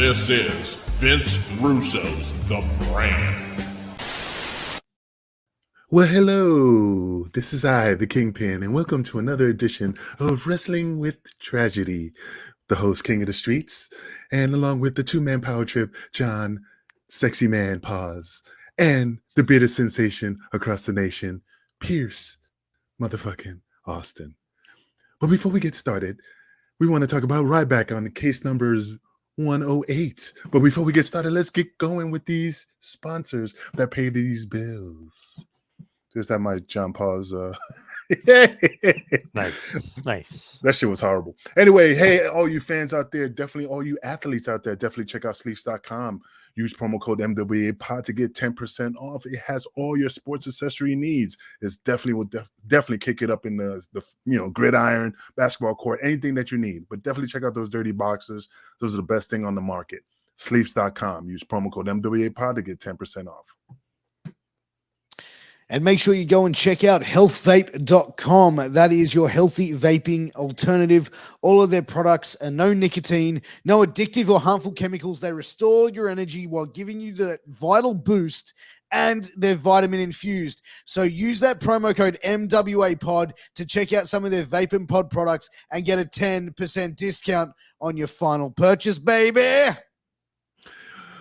This is Vince Russo's The Brand. Well, hello. This is I, the Kingpin, and welcome to another edition of Wrestling with Tragedy. The host, King of the Streets, and along with the two-man power trip, John, Sexy Man Pause, and the bearded sensation across the nation, Piers, motherfucking Austin. But before we get started, we want to talk about Ryback on case numbers 108. But before we get started, let's get going with these sponsors that pay these bills. Just that my John Paul's Nice. That shit was horrible. Anyway, hey, all you fans out there, definitely all you athletes out there, definitely check out sleeves.com. Use promo code MWAPOD to get 10% off. It has all your sports accessory needs. It's definitely definitely kick it up in the gridiron, basketball court, anything that you need. But definitely check out those dirty boxers. Those are the best thing on the market. Sleeves.com. Use promo code MWAPOD to get 10% off. And make sure you go and check out healthvape.com. That is your healthy vaping alternative. All of their products are no nicotine, no addictive or harmful chemicals. They restore your energy while giving you the vital boost, and they're vitamin infused. So use that promo code MWAPOD to check out some of their Vape and Pod products and get a 10% discount on your final purchase, baby.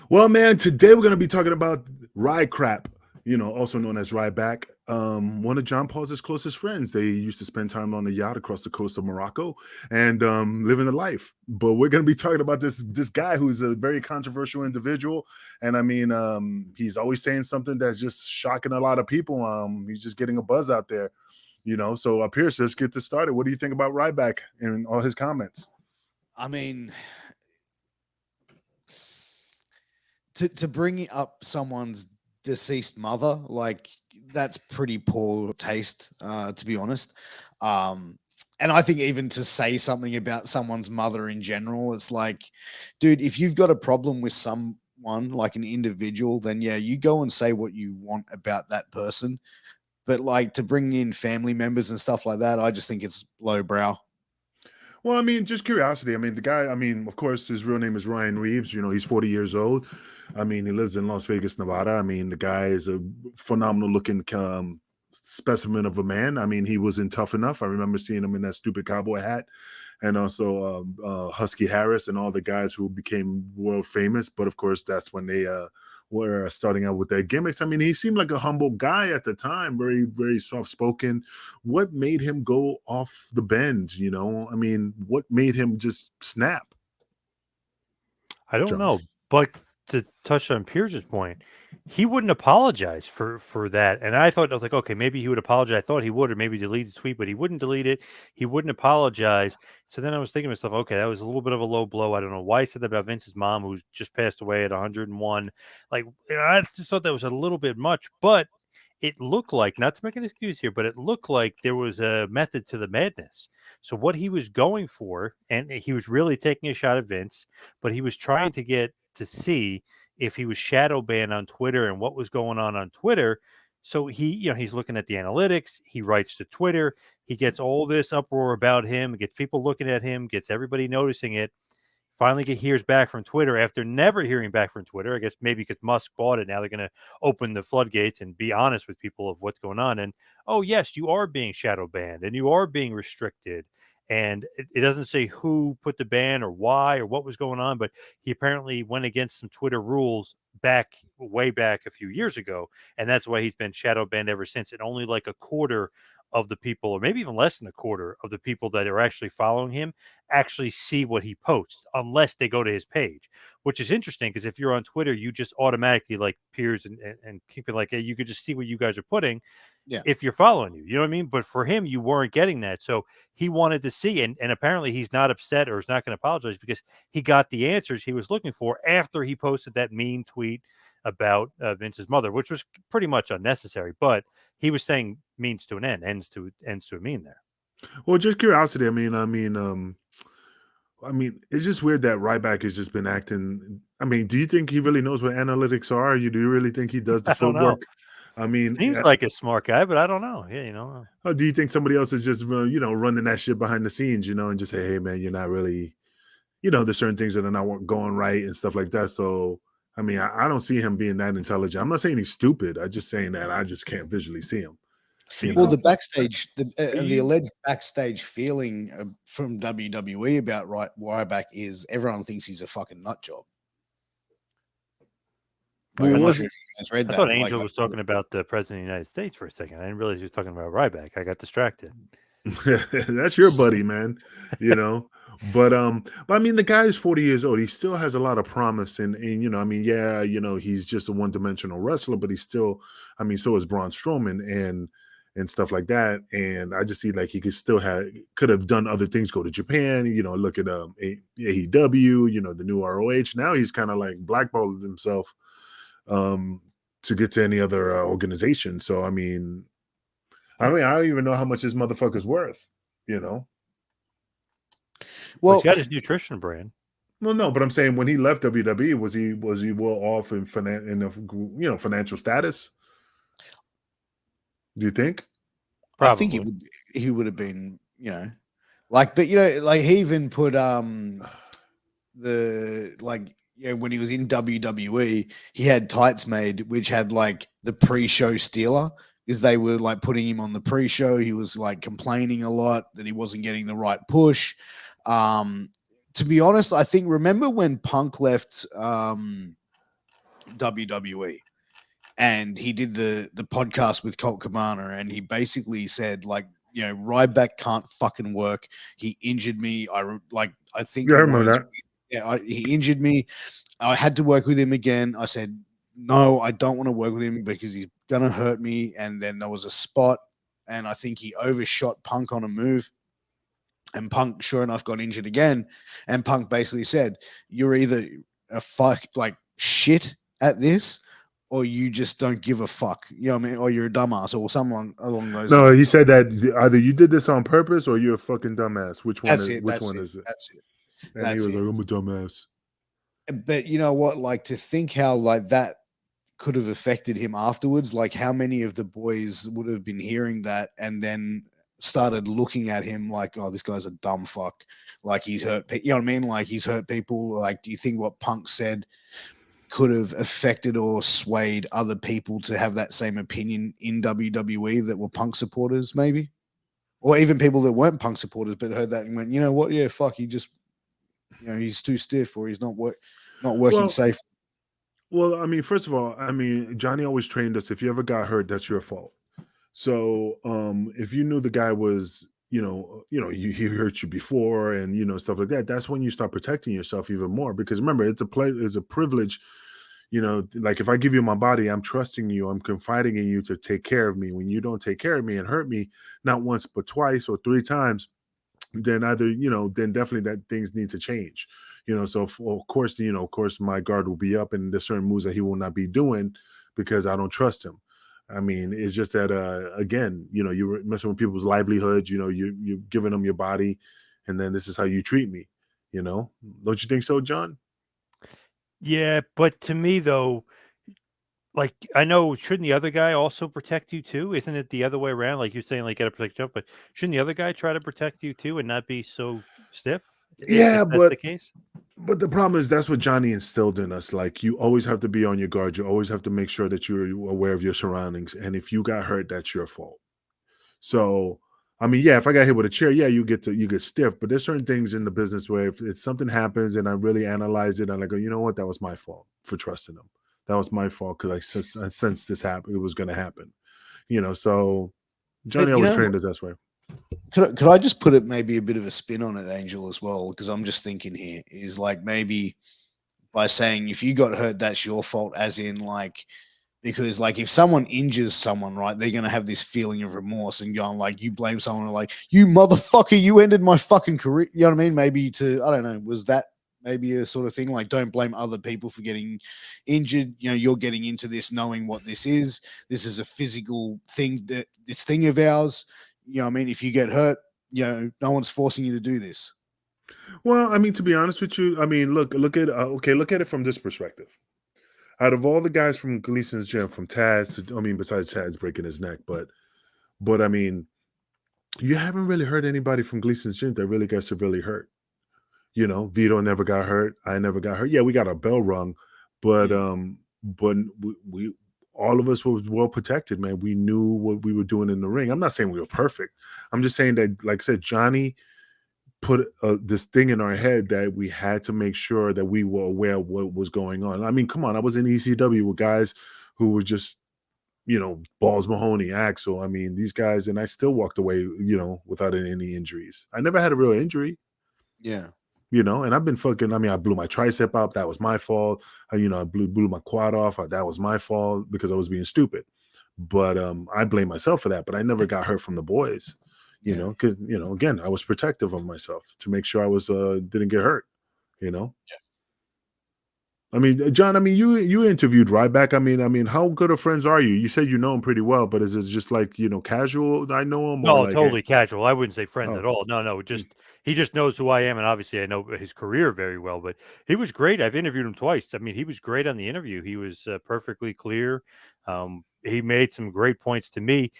Well, man, today we're going to be talking about Ryback. Also known as Ryback, one of John Paul's closest friends. They used to spend time on the yacht across the coast of Morocco and living the life. But we're going to be talking about this guy who's a very controversial individual. And I mean, he's always saying something that's just shocking a lot of people. He's just getting a buzz out there, So Piers, let's get this started. What do you think about Ryback and all his comments? I mean, to bring up someone's deceased mother, like, that's pretty poor taste, to be honest. And I think even to say something about someone's mother in general, it's like, dude, if you've got a problem with someone, like an individual, then yeah, you go and say what you want about that person. But like, to bring in family members and stuff like that, I just think it's lowbrow. Well, I mean, just curiosity. I mean, the guy, of course, his real name is Ryan Reeves. He's 40 years old. I mean, he lives in Las Vegas, Nevada. I mean, the guy is a phenomenal looking specimen of a man. I mean, he was in Tough Enough. I remember seeing him in that stupid cowboy hat. And also Husky Harris and all the guys who became world famous. But of course, that's when they were starting out with their gimmicks. I mean, he seemed like a humble guy at the time, very, very soft-spoken. What made him go off the bend, I mean, what made him just snap? I don't know, but to touch on Pierce's point, he wouldn't apologize for that. And I was like, okay, maybe he would apologize. I thought he would, or maybe delete the tweet, but he wouldn't delete it. He wouldn't apologize. So then I was thinking to myself, okay, that was a little bit of a low blow. I don't know why he said that about Vince's mom, who's just passed away at 101. Like, I just thought that was a little bit much, but it looked like, not to make an excuse here, but it looked like there was a method to the madness. So what he was going for, and he was really taking a shot at Vince, but he was trying to get to see if he was shadow banned on Twitter and what was going on Twitter. So he's looking at the analytics. He writes to Twitter. He gets all this uproar about him, gets people looking at him, gets everybody noticing it. Finally hears back from Twitter after never hearing back from Twitter. I guess maybe because Musk bought it. Now they're going to open the floodgates and be honest with people of what's going on. And, oh, yes, you are being shadow banned and you are being restricted. And it doesn't say who put the ban or why or what was going on, but he apparently went against some Twitter rules way back a few years ago. And that's why he's been shadow banned ever since. And only like a quarter of the people, or maybe even less than a quarter of the people that are actually following him actually see what he posts, unless they go to his page, which is interesting because if you're on Twitter, you just automatically, like Piers and keep it like, hey, you could just see what you guys are putting. Yeah. If you're following you know what I mean? But for him, you weren't getting that. So he wanted to see, and apparently he's not upset or is not going to apologize because he got the answers he was looking for after he posted that mean tweet about Vince's mother, which was pretty much unnecessary. But he was saying means to an end, ends to a mean there. Well, just curiosity. I mean, it's just weird that Ryback has just been acting. I mean, do you think he really knows what analytics are? Do you really think he does the footwork? I mean, seems like a smart guy, but I don't know. Yeah, Or do you think somebody else is just running that shit behind the scenes, and just say, hey man, you're not really, there's certain things that are not going right and stuff like that. So, I mean, I don't see him being that intelligent. I'm not saying he's stupid. I'm just saying that I just can't visually see him. Well, the backstage, the alleged backstage feeling from WWE about Ryback is everyone thinks he's a fucking nut job. Like, Well, I'm not sure if you guys read I that. thought Angel was talking about the president of the United States for a second. I didn't realize he was talking about Ryback. I got distracted. That's your buddy, man. But I mean, the guy is 40 years old. He still has a lot of promise, and I mean, yeah, he's just a one-dimensional wrestler, but he's still, I mean, so is Braun Strowman and stuff like that. And I just see like he could have done other things, go to Japan, look at AEW, the new ROH. Now he's kind of like blackballed himself to get to any other organization. So I mean, I don't even know how much this motherfucker's worth, Well, Well, he's got his nutrition brand. Well, no, but I'm saying when he left WWE, was he well off in financial status? Do you think? I think he would have been, but he even put when he was in WWE, he had tights made which had like the pre-show stealer, because they were like putting him on the pre-show. He was like complaining a lot that he wasn't getting the right push. To be honest, I think, remember when Punk left WWE and he did the podcast with Colt Cabana, and he basically said like, Ryback can't fucking work. He injured me. I think Yeah, I remember that. Yeah, he injured me. I had to work with him again. I said, no, I don't want to work with him because he's going to hurt me. And then there was a spot, and I think he overshot Punk on a move. And Punk, sure enough, got injured again. And Punk basically said, you're either a shit at this, or you just don't give a fuck. You know what I mean? Or you're a dumbass, or someone along those No, lines. he said that either you did this on purpose or you're a fucking dumbass. Which one is it? That's it. And he was like, I'm a dumbass. But you know what? Like, to think how like that could have affected him afterwards. Like, how many of the boys would have been hearing that and then started looking at him like, oh, this guy's a dumb fuck. Like, he's hurt. You know what I mean? Like, he's hurt people. Like, do you think what Punk said could have affected or swayed other people to have that same opinion in WWE that were Punk supporters, maybe? Or even people that weren't Punk supporters but heard that and went, you know what? Yeah, fuck. He just, he's too stiff, or he's not working safely. Well, I mean, first of all, I mean, Johnny always trained us. If you ever got hurt, that's your fault. So, if you knew the guy was, he hurt you before, and stuff like that, that's when you start protecting yourself even more. Because remember, it's a privilege. Like if I give you my body, I'm trusting you, I'm confiding in you to take care of me. When you don't take care of me and hurt me, not once but twice or three times, then then definitely that things need to change. So of course my guard will be up, and there's certain moves that he will not be doing because I don't trust him. I mean, it's just that again, you're messing with people's livelihoods, you're giving them your body, and then this is how you treat me. Don't you think so, John? Yeah, but to me though, like, I know, shouldn't the other guy also protect you too? Isn't it the other way around? Like you're saying, like, gotta protect you, but shouldn't the other guy try to protect you too and not be so stiff? Yeah, if that's the case. But the problem is that's what Johnny instilled in us. Like, you always have to be on your guard. You always have to make sure that you're aware of your surroundings. And if you got hurt, that's your fault. So, I mean, yeah, if I got hit with a chair, yeah, you get stiff. But there's certain things in the business where if something happens and I really analyze it, and I go, you know what, that was my fault for trusting them. That was my fault because I sensed this happen. It was going to happen. So Johnny always trained us that way. Could I just put it maybe a bit of a spin on it, Angel, as well? Because I'm just thinking here is like, maybe by saying if you got hurt, that's your fault, as in like, because like if someone injures someone, right, they're going to have this feeling of remorse and going like, you blame someone like, you motherfucker, you ended my fucking career. You know what I mean? Maybe I don't know, was that maybe a sort of thing like, don't blame other people for getting injured. You're getting into this knowing what this is. This is a physical thing, this thing of ours. You know what I mean? If you get hurt, no one's forcing you to do this. Well, I mean, to be honest with you, I mean, look at it from this perspective. Out of all the guys from Gleason's gym, from Taz, besides Taz breaking his neck, but I mean, you haven't really heard anybody from Gleason's gym that really got severely hurt. You know, Vito never got hurt. I never got hurt. Yeah, we got our bell rung, but we all of us was well protected, man. We knew what we were doing in the ring. I'm not saying we were perfect. I'm just saying that, like I said, Johnny put this thing in our head that we had to make sure that we were aware of what was going on. I mean, come on, I was in ECW with guys who were just, you know, Balls Mahoney, Axel. I mean, these guys, and I still walked away, you know, without any injuries. I never had a real injury. Yeah. You know, and I've been fucking, I mean, I blew my tricep up. That was my fault. You know, I blew my quad off. That was my fault because I was being stupid. But I blame myself for that. But I never got hurt from the boys, you know, because, you know, again, I was protective of myself to make sure I was, didn't get hurt, you know? I mean, John, I mean, you interviewed Ryback. I mean, how good of friends are you? You said you know him pretty well, but is it just like, you know, casual? I know him, or No, like, totally casual. I wouldn't say friends oh, at all. No, just he just knows who I am, and obviously I know his career very well. But he was great. I've interviewed him twice. I mean, he was great on the interview. He was perfectly clear. He made some great points to me.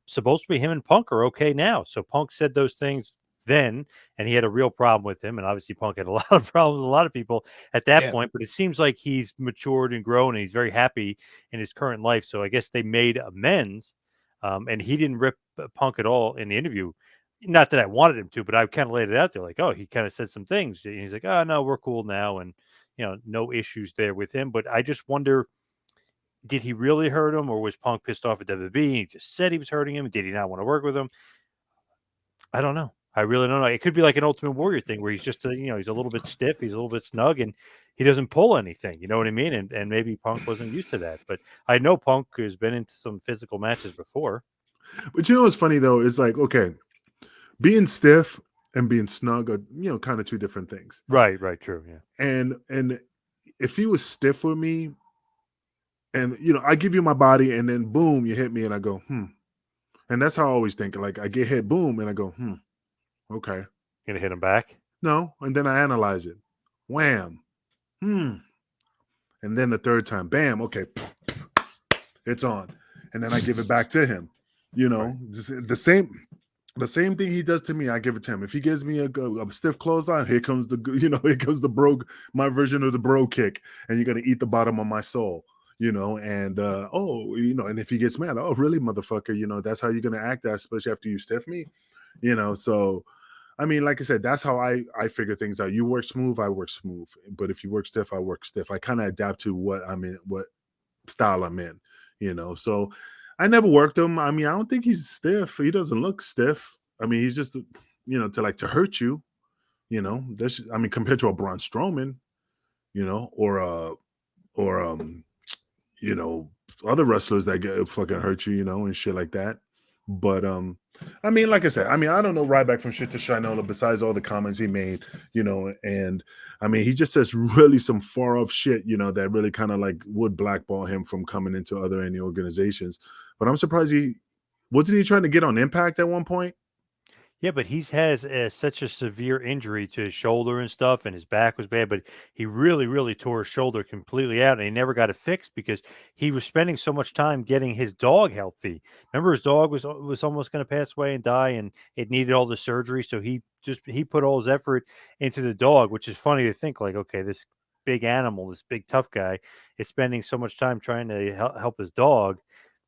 Supposed to be him and Punk are okay now. So Punk said those things then, and he had a real problem with him. And obviously Punk had a lot of problems with a lot of people at that point. But it seems like he's matured and grown, and he's very happy in his current life. So I guess they made amends. And he didn't rip Punk at all in the interview. Not that I wanted him to, but I kind of laid it out there like, oh, he kind of said some things. And he's like, oh, no, we're cool now. And, you know, no issues there with him. But I just wonder, did he really hurt him, or was Punk pissed off at WWE and he just said he was hurting him? Did he not want to work with him? I don't know. I really don't know. It could be like an Ultimate Warrior thing where he's just, you know, he's a little bit stiff, he's a little bit snug, and he doesn't pull anything. You know what I mean? And maybe Punk wasn't used to that. But I know Punk has been into some physical matches before. But you know what's funny though? It's like, okay, being stiff and being snug are, you know, kind of two different things. Right, true, yeah. And if he was stiff with me, and you know, I give you my body, and then boom, you hit me, and I go, and that's how I always think. Like I get hit, boom, and I go, okay, Gonna hit him back? no, and then I analyze it, wham, and then the third time, bam, okay, it's on, and then I give it back to him. You know, the same thing he does to me, I give it to him. If he gives me a stiff clothesline, here comes the bro, my version of the bro kick, and you're gonna eat the bottom of my soul. You know, and and if he gets mad, oh really, motherfucker, you know, that's how you're gonna act, especially after you stiff me, you know. So I mean, like I said, that's how I figure things out. You work smooth, I work smooth. But if you work stiff, I work stiff. I kind of adapt to what I'm in, what style I'm in, you know. So I never worked him. I mean, I don't think he's stiff. He doesn't look stiff. I mean, he's just, you know, to hurt you, you know. I mean, compared to a Braun Strowman, you know, or you know, other wrestlers that get fucking hurt you, you know, and shit like that. But I mean, like I said, I mean, I don't know Ryback from shit to Shinola besides all the comments he made, you know, and I mean, he just says really some far off shit, you know, that really kind of like would blackball him from coming into other any organizations. But I'm surprised he wasn't trying to get on Impact at one point. Yeah, but he's has such a severe injury to his shoulder and stuff, and his back was bad. But he really, really tore his shoulder completely out, and he never got it fixed because he was spending so much time getting his dog healthy. Remember, his dog was almost going to pass away and die, and it needed all the surgery. So he put all his effort into the dog, which is funny to think like, okay, this big animal, this big tough guy, is spending so much time trying to help his dog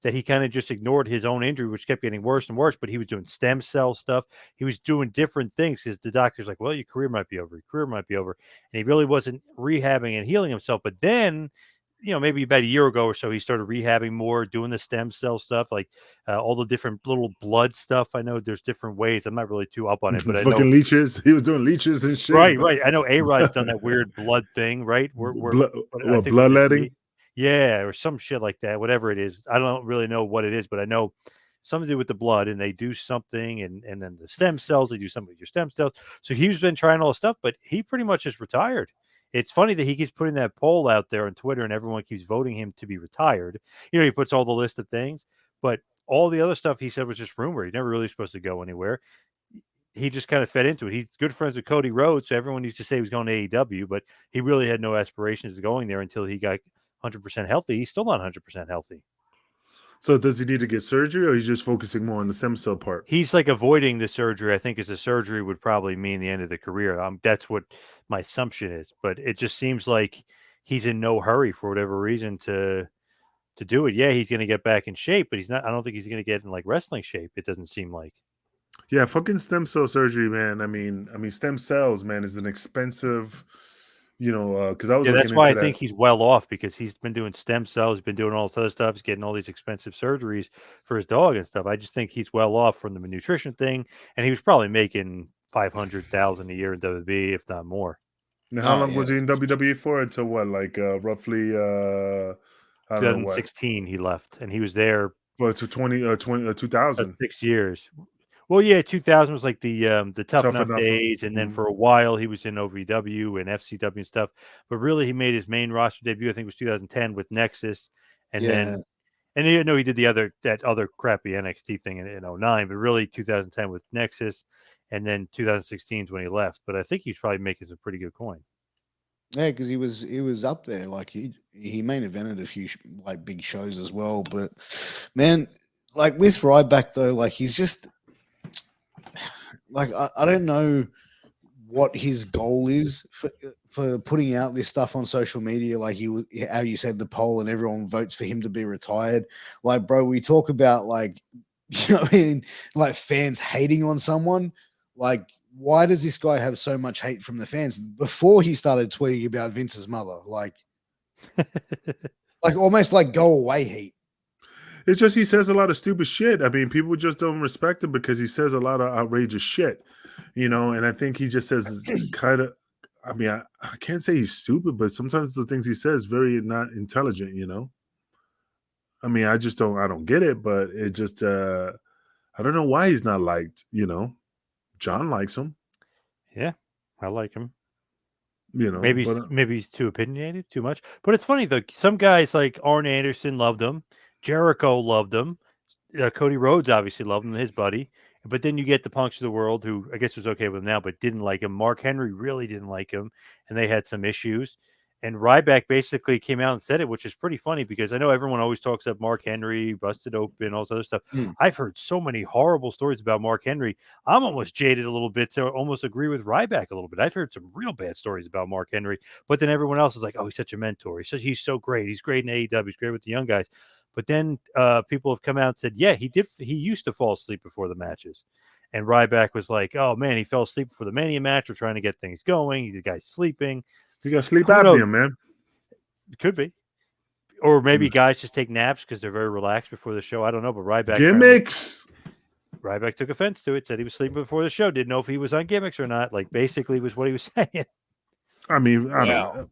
that he kind of just ignored his own injury, which kept getting worse and worse. But he was doing stem cell stuff. He was doing different things because the doctor's like, well, your career might be over. Your career might be over. And he really wasn't rehabbing and healing himself. But then, you know, maybe about a year ago or so, he started rehabbing more, doing the stem cell stuff, like all the different little blood stuff. I know there's different ways. I'm not really too up on it, but I know fucking leeches. He was doing leeches and shit. Right. I know A-Rod's done that weird blood thing, right? Bloodletting. Yeah, or some shit like that, whatever it is. I don't really know what it is, but I know something to do with the blood, and they do something, and then the stem cells, they do something with your stem cells. So he's been trying all this stuff, but he pretty much is retired. It's funny that he keeps putting that poll out there on Twitter, and everyone keeps voting him to be retired. You know, he puts all the list of things, but all the other stuff he said was just rumor. He's never really supposed to go anywhere. He just kind of fed into it. He's good friends with Cody Rhodes, so everyone used to say he was going to AEW, but he really had no aspirations of going there until he got 100% healthy. He's still not 100% healthy. So does he need to get surgery, or he's just focusing more on the stem cell part? He's like avoiding the surgery. I think as a surgery would probably mean the end of the career. That's what my assumption is. But it just seems like he's in no hurry for whatever reason to do it. Yeah, he's going to get back in shape, but he's not. I don't think he's going to get in like wrestling shape. It doesn't seem like. Yeah, fucking stem cell surgery, man. I mean, stem cells, man, is an expensive. Because I was looking That's why into I think he's well off because he's been doing stem cells, he's been doing all this other stuff, he's getting all these expensive surgeries for his dog and stuff. I just think he's well off from the nutrition thing, and he was probably making $500,000 a year in WWE, if not more. Now, how long was he in WWE for? Until what, like roughly? I don't know what. 2016 he left, and he was there for 2000. 6 years. Well, yeah, 2000 was like the tough enough days, and then Mhm. for a while he was in OVW and FCW and stuff. But really, he made his main roster debut. I think it was 2010 with Nexus, and then he did that other crappy NXT thing in 09. But really, 2010 with Nexus, and then 2016 is when he left. But I think he's probably making some pretty good coin. Yeah, because he was up there. Like he main evented a few like big shows as well. But man, like with Ryback though, like he's just like I don't know what his goal is for putting out this stuff on social media. Like how you said the poll and everyone votes for him to be retired. Like, bro, we talk about like you know what I mean, like fans hating on someone. Like, why does this guy have so much hate from the fans before he started tweeting about Vince's mother? Like almost like go away hate. It's just he says a lot of stupid shit. I mean, people just don't respect him because he says a lot of outrageous shit, and I think he just says kind of, I mean, I can't say he's stupid, but sometimes the things he says very not intelligent, I mean, I don't get it, but it just, I don't know why he's not liked, John likes him. Yeah, I like him. Maybe he's too opinionated, too much. But it's funny though. Some guys like Arn Anderson loved him, Jericho loved him, Cody Rhodes obviously loved him, his buddy. But then you get the Punks of the world, who I guess was okay with him now, but didn't like him. Mark Henry really didn't like him, and they had some issues. And Ryback basically came out and said it, which is pretty funny because I know everyone always talks about Mark Henry, busted open, all this other stuff. I've heard so many horrible stories about Mark Henry. I'm almost jaded a little bit to almost agree with Ryback a little bit. I've heard some real bad stories about Mark Henry, but then everyone else is like, oh, he's such a mentor. He's so great. He's great in AEW. He's great with the young guys. But then people have come out and said, yeah, he used to fall asleep before the matches. And Ryback was like, oh, man, he fell asleep before the Mania match. We're trying to get things going. The guy's sleeping. You got sleep apnea, man. It could be. Or maybe guys just take naps because they're very relaxed before the show. I don't know, but Ryback gimmicks. Ryback took offense to it, said he was sleeping before the show, didn't know if he was on gimmicks or not. Like basically was what he was saying. I mean, I don't know.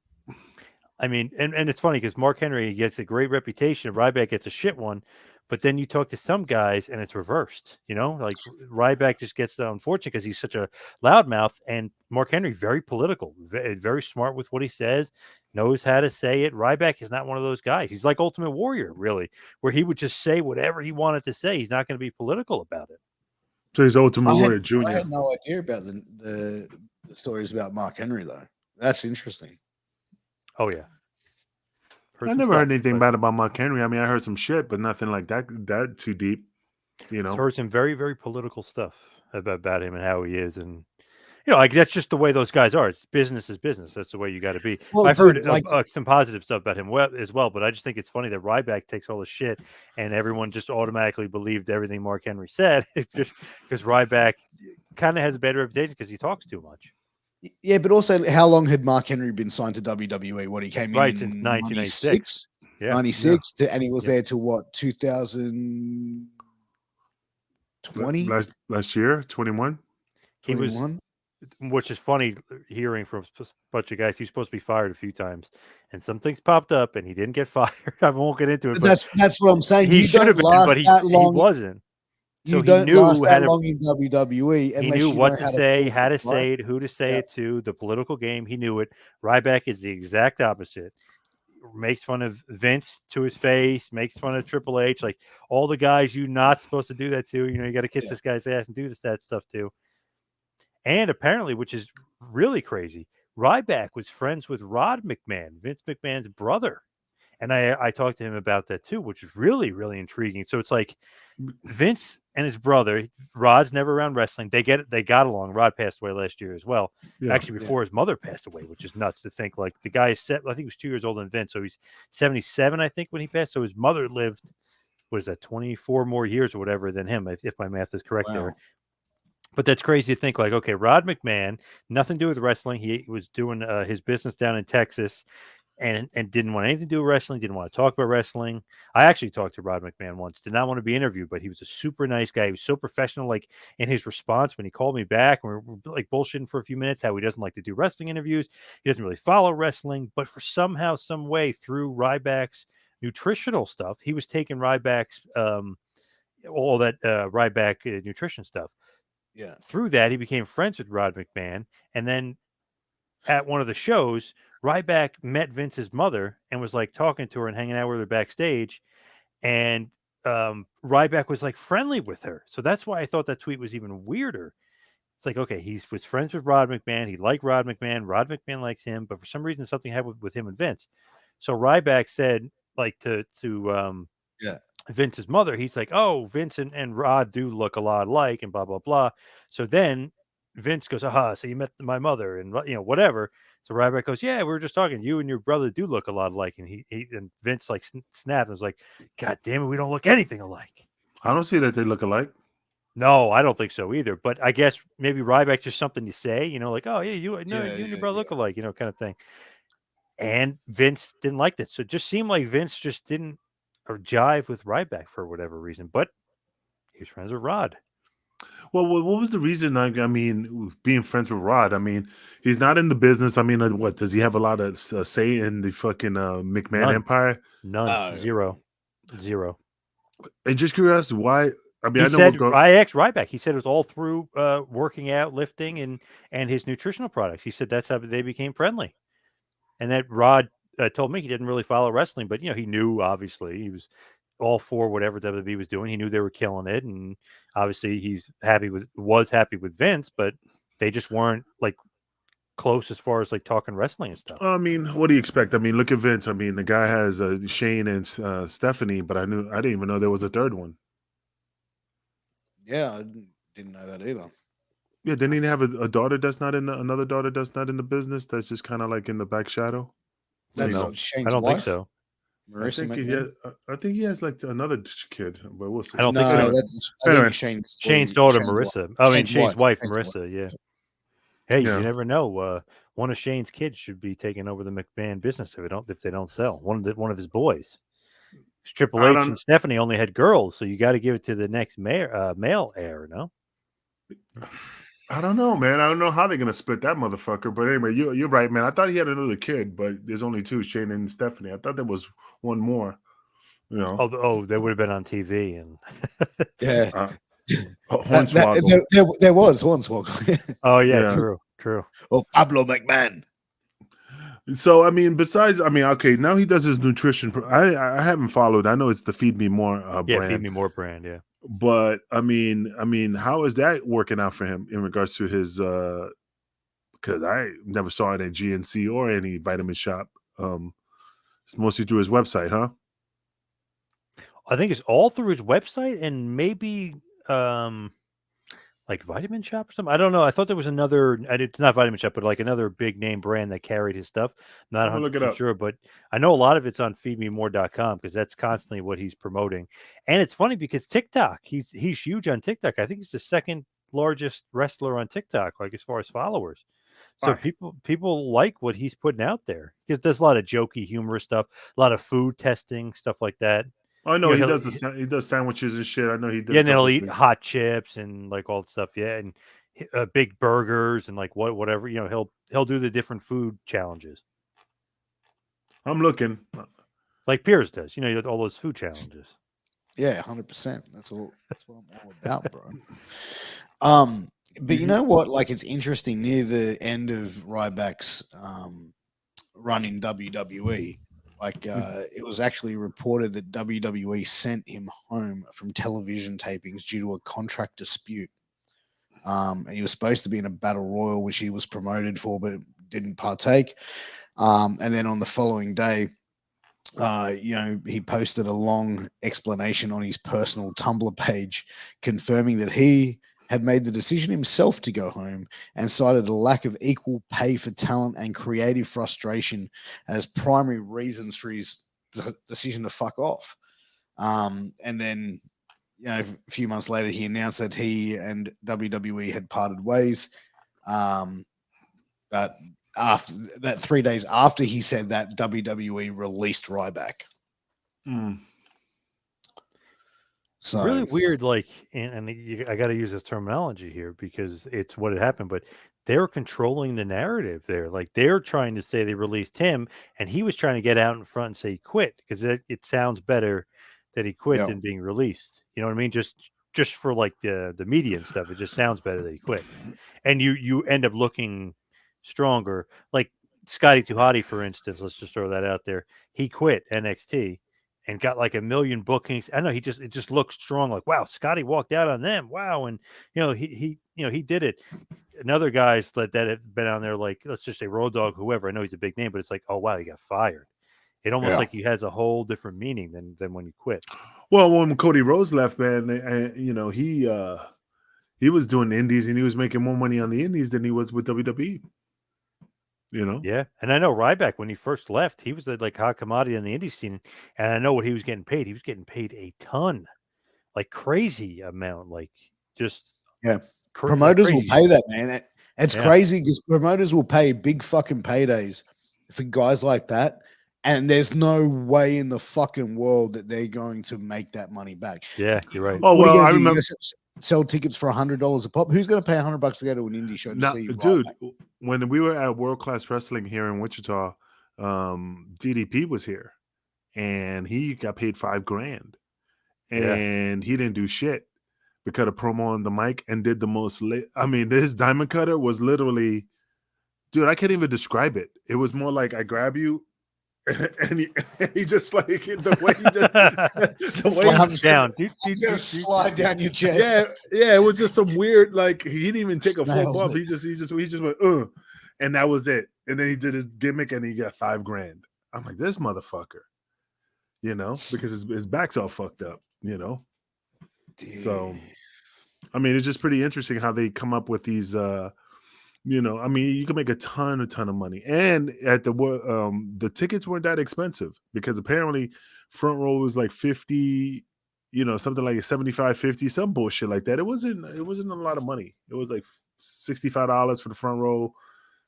I mean, and it's funny because Mark Henry gets a great reputation, Ryback gets a shit one, but then you talk to some guys and it's reversed, like Ryback just gets the unfortunate because he's such a loudmouth, and Mark Henry very political, very smart with what he says, knows how to say it. Ryback is not one of those guys. He's like Ultimate Warrior, really, where he would just say whatever he wanted to say. He's not going to be political about it. So he's Ultimate Warrior Jr. I had no idea about the stories about Mark Henry though. That's interesting. Oh yeah. I never heard anything bad about Mark Henry. I mean, I heard some shit, but nothing like that too deep. I've heard some very, very political stuff about him and how he is, and like that's just the way those guys are. It's business is business. That's the way you got to be. Well, I've heard some positive stuff about him as well, but I just think it's funny that Ryback takes all the shit, and everyone just automatically believed everything Mark Henry said, just because Ryback kind of has a bad reputation because he talks too much. Yeah, but also, how long had Mark Henry been signed to WWE? What, he came in since 1996. Yeah, 96, and he was there till what, 2020? Last year, 21. He was, which is funny hearing from a bunch of guys. He's supposed to be fired a few times, and some things popped up, and he didn't get fired. I won't get into it. But that's what I'm saying. He should have been, but he wasn't. So you don't last that long in WWE. He knew what to say, how to say it, who to say it to, the political game. He knew it. Ryback is the exact opposite. Makes fun of Vince to his face, makes fun of Triple H, like all the guys you're not supposed to do that to. You got to kiss this guy's ass and do that stuff too. And apparently, which is really crazy, Ryback was friends with Rod McMahon, Vince McMahon's brother. And I talked to him about that too, which is really, really intriguing. So it's like Vince and his brother, Rod's never around wrestling. They got along. Rod passed away last year as well. Yeah. Actually, before his mother passed away, which is nuts to think. Like the guy is I think he was 2 years older than Vince, so he's 77, I think, when he passed. So his mother lived, what is that, 24 more years or whatever than him, if my math is correct there. But that's crazy to think, like, okay, Rod McMahon, nothing to do with wrestling. He was doing his business down in Texas and didn't want anything to do with wrestling, didn't want to talk about wrestling. I actually talked to Rod McMahon once, did not want to be interviewed, but he was a super nice guy. He was so professional, like in his response when he called me back, and we were like bullshitting for a few minutes, how he doesn't like to do wrestling interviews. He doesn't really follow wrestling, but for somehow, some way through Ryback's nutritional stuff, he was taking Ryback's, all that Ryback nutrition stuff. Yeah. Through that, he became friends with Rod McMahon. And then at one of the shows, Ryback met Vince's mother and was like talking to her and hanging out with her backstage. And Ryback was like friendly with her. So that's why I thought that tweet was even weirder. It's like, okay, he was friends with Rod McMahon. He liked Rod McMahon. Rod McMahon likes him. But for some reason, something happened with him and Vince. So Ryback said, like, to Vince's mother, he's like, oh, Vince and Rod do look a lot alike and blah, blah, blah. So then Vince goes, aha, so you met my mother and, whatever. So Ryback goes, yeah, we were just talking. You and your brother do look a lot alike. And he and Vince like snapped and was like, God damn it, we don't look anything alike. I don't see that they look alike. No, I don't think so either. But I guess maybe Ryback's just something to say, like, oh, yeah, you and your brother look alike, kind of thing. And Vince didn't like that. So it just seemed like Vince just didn't or jive with Ryback for whatever reason, but he was friends with Rod. Well, what was the reason? I mean, being friends with Rod. I mean, he's not in the business. I mean, what does he have a lot of say in the fucking McMahon empire? None. Zero. And just curiosity, why? I mean, I asked Ryback. He said it was all through working out, lifting, and his nutritional products. He said that's how they became friendly, and that Rod told me he didn't really follow wrestling, but he knew, obviously he was all for whatever WWE was doing. He knew they were killing it, and obviously was happy with Vince, but they just weren't like close as far as like talking wrestling and stuff. I mean, what do you expect? I mean, look at Vince. I mean, the guy has Shane and Stephanie, but I didn't even know there was a third one. Yeah, I didn't know that either. Yeah, didn't he have a daughter that's not in another daughter that's not in the business? That's just kind of like in the back shadow. That's No, Shane's I don't wife? think so. Marissa I think he has like another kid, but we'll see. I don't think so. No, that's Anyway, Shane's daughter, Shane's Marissa. wife. I mean, Shane's wife, Shane's Marissa. Yeah. Hey, Yeah. you never know. One of Shane's kids should be taking over the McMahon business if they don't sell. One of his boys. Triple H and Stephanie only had girls, so you got to give it to the next male heir. No. I don't know, man. I don't know how they're gonna split that motherfucker. But anyway, you're right, man. I thought he had another kid, but there's only two, Shane and Stephanie. I thought there was one more. Oh, they would have been on TV and Yeah. Hornswoggle. There was Hornswoggle. Oh yeah, true. Or Pablo McMahon. So I mean, okay, now he does his nutrition. I haven't followed. I know it's the Feed Me More brand. Feed Me More brand, yeah. But I mean, how is that working out for him in regards to his? Because I never saw it at GNC or any vitamin shop. It's mostly through his website, huh? I think it's all through his website and maybe like Vitamin Shop or something. I don't know. I thought there was another. It's not Vitamin Shop, but like another big name brand that carried his stuff. Not 100% sure, but I know a lot of it's on feedmemore.com because that's constantly what he's promoting. And it's funny because TikTok, he's huge on TikTok. I think he's the second largest wrestler on TikTok, like as far as followers. So people like what he's putting out there because there's a lot of jokey, humorous stuff, a lot of food testing, stuff like that. I know he does sandwiches and shit. I know he does. Yeah, and then he'll eat hot chips and like all the stuff. Yeah, and big burgers and like whatever. He'll do the different food challenges. I'm looking like Piers does. All those food challenges. Yeah, 100%. That's what I'm all about, bro. But you know what? Like, it's interesting. Near the end of Ryback's run in WWE. Like, it was actually reported that WWE sent him home from television tapings due to a contract dispute. And he was supposed to be in a battle royal, which he was promoted for, but didn't partake. And then on the following day, he posted a long explanation on his personal Tumblr page confirming that he had made the decision himself to go home and cited a lack of equal pay for talent and creative frustration as primary reasons for his decision to fuck off. And then, a few months later, he announced that he and WWE had parted ways. But after that, 3 days after he said that, WWE released Ryback. So really weird, like, and I got to use this terminology here because it's what had happened, but they're controlling the narrative there. Like, they're trying to say they released him, and he was trying to get out in front and say he quit because it sounds better that he quit than being released. You know what I mean? Just for like the media and stuff, it just sounds better that he quit, and you end up looking stronger. Like Scotty Tuhati, for instance, let's just throw that out there. He quit NXT and got like 1 million bookings. I know it just looks strong. Like, wow, Scotty walked out on them. Wow. And he did it. And other guys that have been on there, like, let's just say Road Dogg, whoever, I know he's a big name, but it's like, oh wow, he got fired. It almost like he has a whole different meaning than when you quit. Well, when Cody Rhodes left, man, he was doing indies and he was making more money on the indies than he was with WWE. Yeah. And I know Ryback, when he first left, he was a like hot commodity on the indie scene. And I know what he was getting paid. He was getting paid a ton, like crazy amount, like just promoters will pay that, man. It's crazy because promoters will pay big fucking paydays for guys like that. And there's no way in the fucking world that they're going to make that money back. Yeah, you're right. Oh, well, I remember sell tickets for $100 a pop. Who's going to pay $100 to go to an indie show to see you? Dude, when we were at World Class Wrestling here in Wichita, DDP was here, and he got paid $5,000, and he didn't do shit. We cut a promo on the mic and did the most. This diamond cutter was literally, dude, I can't even describe it. It was more like I grab you. And he just like the way he just slams down, slide down your chest. Yeah, it was just some weird, like, he didn't even take a full bump. He just went and that was it. And then he did his gimmick and he got $5,000. I'm like, this motherfucker, because his back's all fucked up, Dude. So it's just pretty interesting how they come up with these you can make a ton of money. And at the tickets weren't that expensive because apparently front row was like 50, something like 75, 50, some bullshit like that. It wasn't a lot of money. It was like $65 for the front row,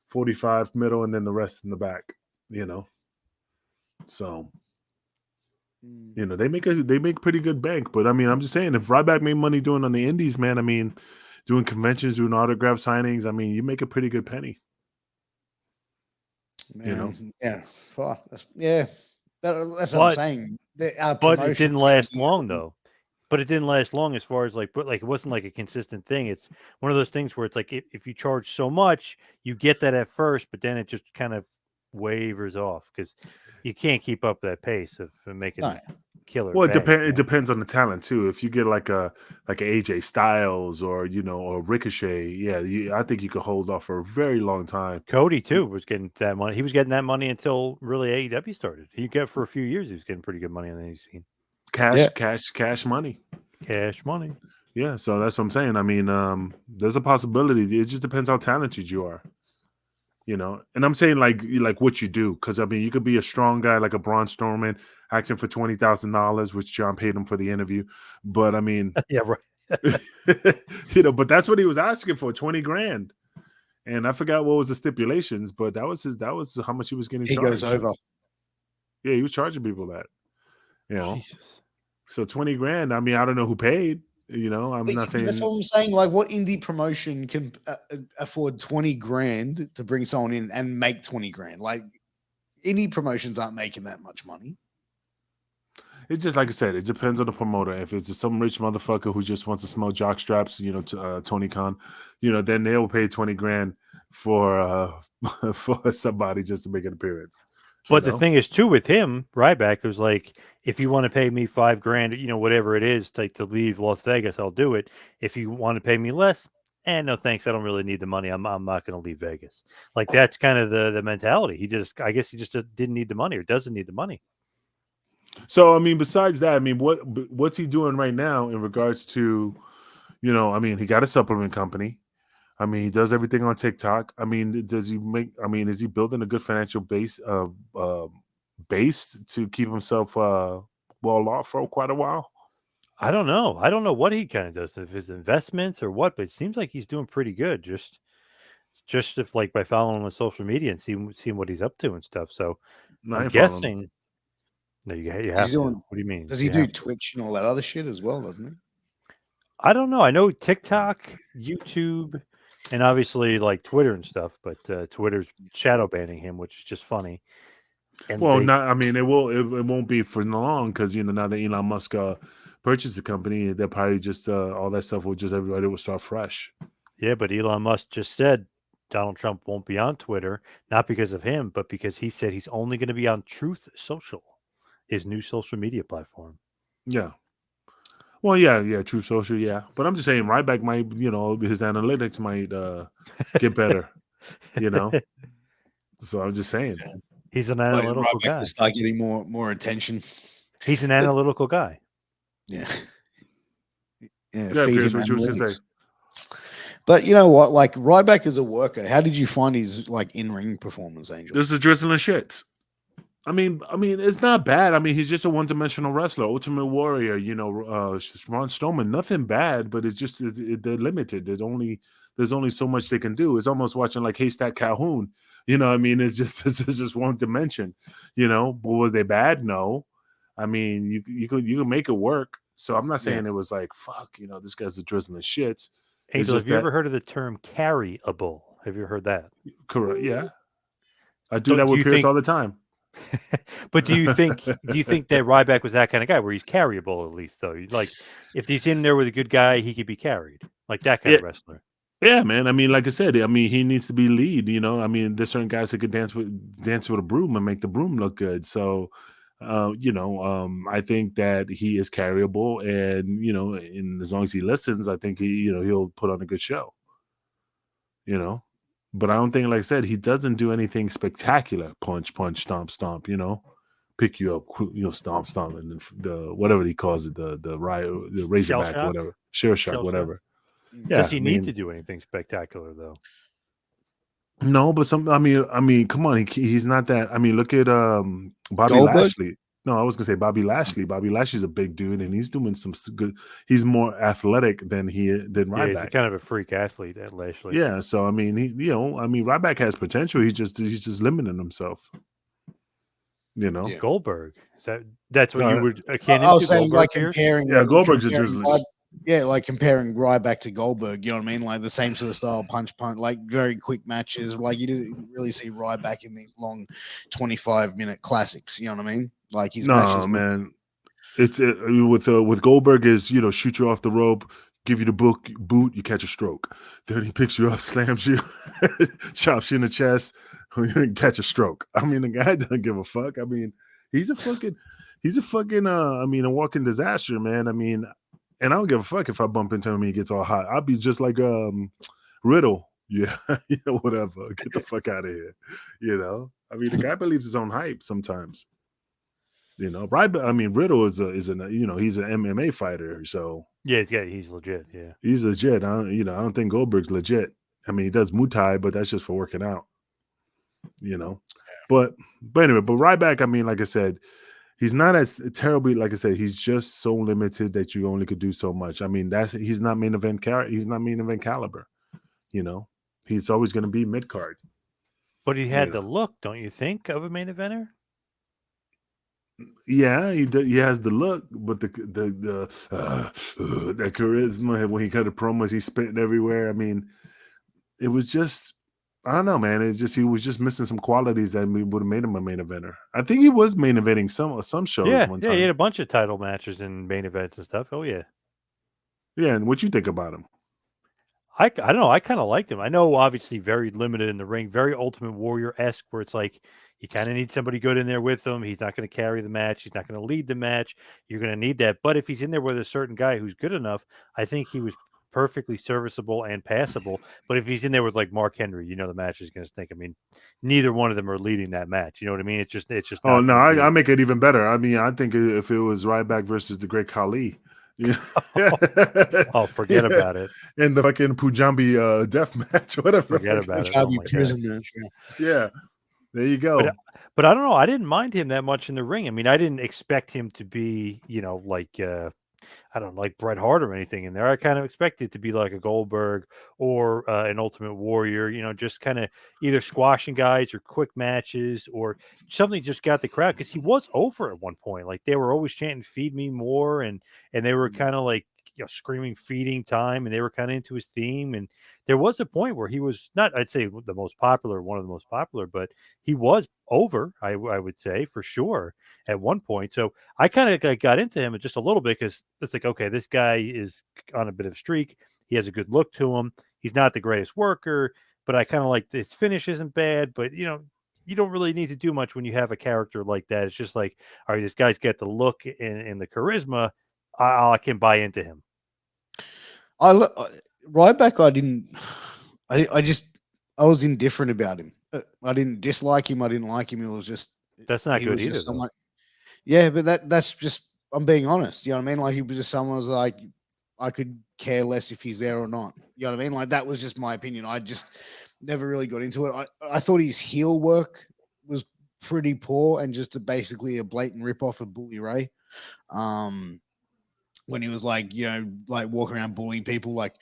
45 middle, and then the rest in the back, So they make pretty good bank. But I'm just saying, if Ryback made money doing on the indies, man, doing conventions, doing autograph signings, you make a pretty good penny. Man, yeah. Oh, that's what I'm saying. But it didn't last long, though. But it didn't last long as far as it wasn't like a consistent thing. It's one of those things where it's like if you charge so much, you get that at first, but then it just kind of wavers off because you can't keep up that pace of making killer. Well, it depends on the talent too. If you get like a AJ Styles or or Ricochet, I think you could hold off for a very long time. Cody too was getting that money. He was getting that money until really AEW started. He got for a few years. He was getting pretty good money on the indie scene. Cash money. Cash money. Yeah, so that's what I'm saying. There's a possibility. It just depends how talented you are. And I'm saying like what you do, because you could be a strong guy like a Braun Strowman asking for $20,000, which John paid him for the interview. But yeah, right. But that's what he was asking for, $20,000, and I forgot what was the stipulations, but that was how much he was getting. He charged. goes over. Yeah, he was charging people that. Jesus. So $20,000. I don't know who paid. I'm not saying that's what I'm saying. Like, what indie promotion can afford $20,000 to bring someone in and make $20,000? Like, indie promotions aren't making that much money. It's just like I said. It depends on the promoter. If it's some rich motherfucker who just wants to smell jock straps, to Tony Khan, then they'll pay $20,000 for for somebody just to make an appearance. But the thing is, too, with him, Ryback was like, if you want to pay me $5,000, whatever it is, to leave Las Vegas, I'll do it. If you want to pay me less, no thanks, I don't really need the money. I'm not going to leave Vegas. Like, that's kind of the mentality. I guess he just didn't need the money or doesn't need the money. So I mean, besides that, I mean, what's he doing right now in regards to, I mean, he got a supplement company. I mean, he does everything on TikTok. I mean, does he make? I mean, is he building a good financial base to keep himself well off for quite a while? I don't know. I don't know what he kind of does, if his investments or what, but it seems like he's doing pretty good. Just if like by following him on social media and seeing what he's up to and stuff. So No, I I'm ain't following him. guessing. No, you He's have to. doing. What do you mean? Does he You do have to. Twitch and all that other shit as well? Doesn't he? I don't know. I know TikTok, YouTube, and obviously like Twitter and stuff, but Twitter's shadow banning him, which is just funny. And Well, not. I mean, it will. It won't be for long because now that Elon Musk purchased the company, they'll probably just all that stuff will just everybody will start fresh. yeah, but Elon Musk just said Donald Trump won't be on Twitter, not because of him, but because he said he's only going to be on Truth Social, his new social media platform. Yeah. Well, yeah, True Social, yeah. But I'm just saying, Ryback might, his analytics might get better, you know. So I'm just saying. He's an Like analytical Ryback guy. to start getting more attention. He's an analytical guy. Yeah. Yeah, feed Piers, him what you was gonna analytics. say? But you know what? Like Ryback is a worker. How did you find his like in-ring performance, Angel? This is drizzling shits. I mean, it's not bad. I mean, he's just a one-dimensional wrestler, Ultimate Warrior. Ron Strowman, nothing bad, but it's just they're limited. There's only so much they can do. It's almost watching like Haystack Calhoun. I mean, it's just one dimension. But was they bad? No. I mean, you could make it work. So I'm not saying it was like fuck. This guy's the drizzling shits. Angel, just have you that- ever heard of the term carryable? Have you ever heard that? Correct. Yeah, I do So that do with you Pierce think- all the time. But do you think that Ryback was that kind of guy where he's carryable at least though? Like if he's in there with a good guy, he could be carried. Like that kind of wrestler. Yeah, man. I mean, like I said, I mean, he needs to be lead. I mean, there's certain guys who could dance with a broom and make the broom look good. So, I think that he is carryable, and as long as he listens, I think he'll put on a good show. But I don't think, like I said, he doesn't do anything spectacular. Punch, punch, stomp, stomp. Pick you up, stomp, stomp, and then the whatever he calls it, the razorback, shock? whatever, shell shock, Shell shock? whatever. Yeah, Does he need to do anything spectacular though? No, but I mean, come on, he's not that. I mean, look at Bobby Goldberg? Lashley. No, I was gonna say Bobby Lashley. Bobby Lashley's a big dude, and he's doing some good. He's more athletic than Yeah, Ryback. he's kind of a freak athlete at Lashley. Yeah, so I mean, Ryback has potential. He's just limiting himself. Yeah. Goldberg. That's what No, you would akin I was into saying Goldberg, like Pierce? comparing. Yeah, Goldberg's a comparing drizzler. like comparing Ryback to Goldberg. You know what I mean? Like the same sort of style, punch, like very quick matches. Like you didn't really see Ryback in these long 25-minute classics. You know what I mean? Like his matches. No, man. It's with Goldberg is shoot you off the rope, give you the boot, you catch a stroke. Then he picks you up, slams you, chops you in the chest, catch a stroke. I mean, the guy doesn't give a fuck. I mean, he's a fucking a walking disaster, man. I mean, and I don't give a fuck if I bump into him and he gets all hot. I'll be just like Riddle. Yeah, whatever. Get the fuck out of here. I mean, the guy believes his own hype sometimes. Ryback. I mean, Riddle is he's an MMA fighter, so Yeah, he's legit. Yeah, he's legit. I don't think Goldberg's legit. I mean, he does Muay Thai, but that's just for working out. But anyway, but Ryback. I mean, like I said, he's not as terribly. Like I said, he's just so limited that you only could do so much. I mean, he's not main event He's not main event caliber. He's always going to be mid card. but he had the look, don't you think, of a main eventer? Yeah, he has the look, but the charisma when he cut the promos, he's spitting everywhere. I mean, it was just I don't know, man. It's just he was just missing some qualities that would have made him a main eventer. I think he was main eventing some shows one time. Yeah, he had a bunch of title matches and main events and stuff. Oh yeah. Yeah, and what you think about him? I don't know. I kind of liked him. I know, obviously, very limited in the ring, very Ultimate Warrior-esque, where it's like you kind of need somebody good in there with him. He's not going to carry the match. He's not going to lead the match. You're going to need that. But if he's in there with a certain guy who's good enough, I think he was perfectly serviceable and passable. But if he's in there with like Mark Henry, the match is going to stink. I mean, neither one of them are leading that match. You know what I mean? It's just Oh not no, gonna be. I make it even better. I mean, I think if it was Ryback versus the Great Khali, yeah, Oh, forget about it. in the fucking Punjabi death match, whatever. Forget about it. Oh Chubby my God. prison match. Yeah, there you go. But I don't know. I didn't mind him that much in the ring. I mean, I didn't expect him to be, like I don't know, like Bret Hart or anything in there. I kind of expected it to be like a Goldberg or an Ultimate Warrior, just kind of either squashing guys or quick matches or something just got the crowd because he was over at one point. Like they were always chanting "Feed me more," and they were kind of like screaming "feeding time," and they were kind of into his theme. And there was a point where he was not, I'd say, the most popular, one of the most popular, but he was over. I would say for sure at one point. So I kind of got into him just a little bit because it's like, okay, this guy is on a bit of a streak. He has a good look to him. He's not the greatest worker, but I kind of like his finish isn't bad. But you don't really need to do much when you have a character like that. It's just like, all right, this guy's got the look and the charisma. I can buy into him. Ryback, I was indifferent about him. I didn't dislike him. I didn't like him. It was just that's not good either. Someone, yeah, but that's just, I'm being honest. You know what I mean? Like he was just someone who's like, I could care less if he's there or not. You know what I mean? Like that was just my opinion. I just never really got into it. I thought his heel work was pretty poor and just basically a blatant ripoff of Bully Ray. When he was like, like walking around bullying people, like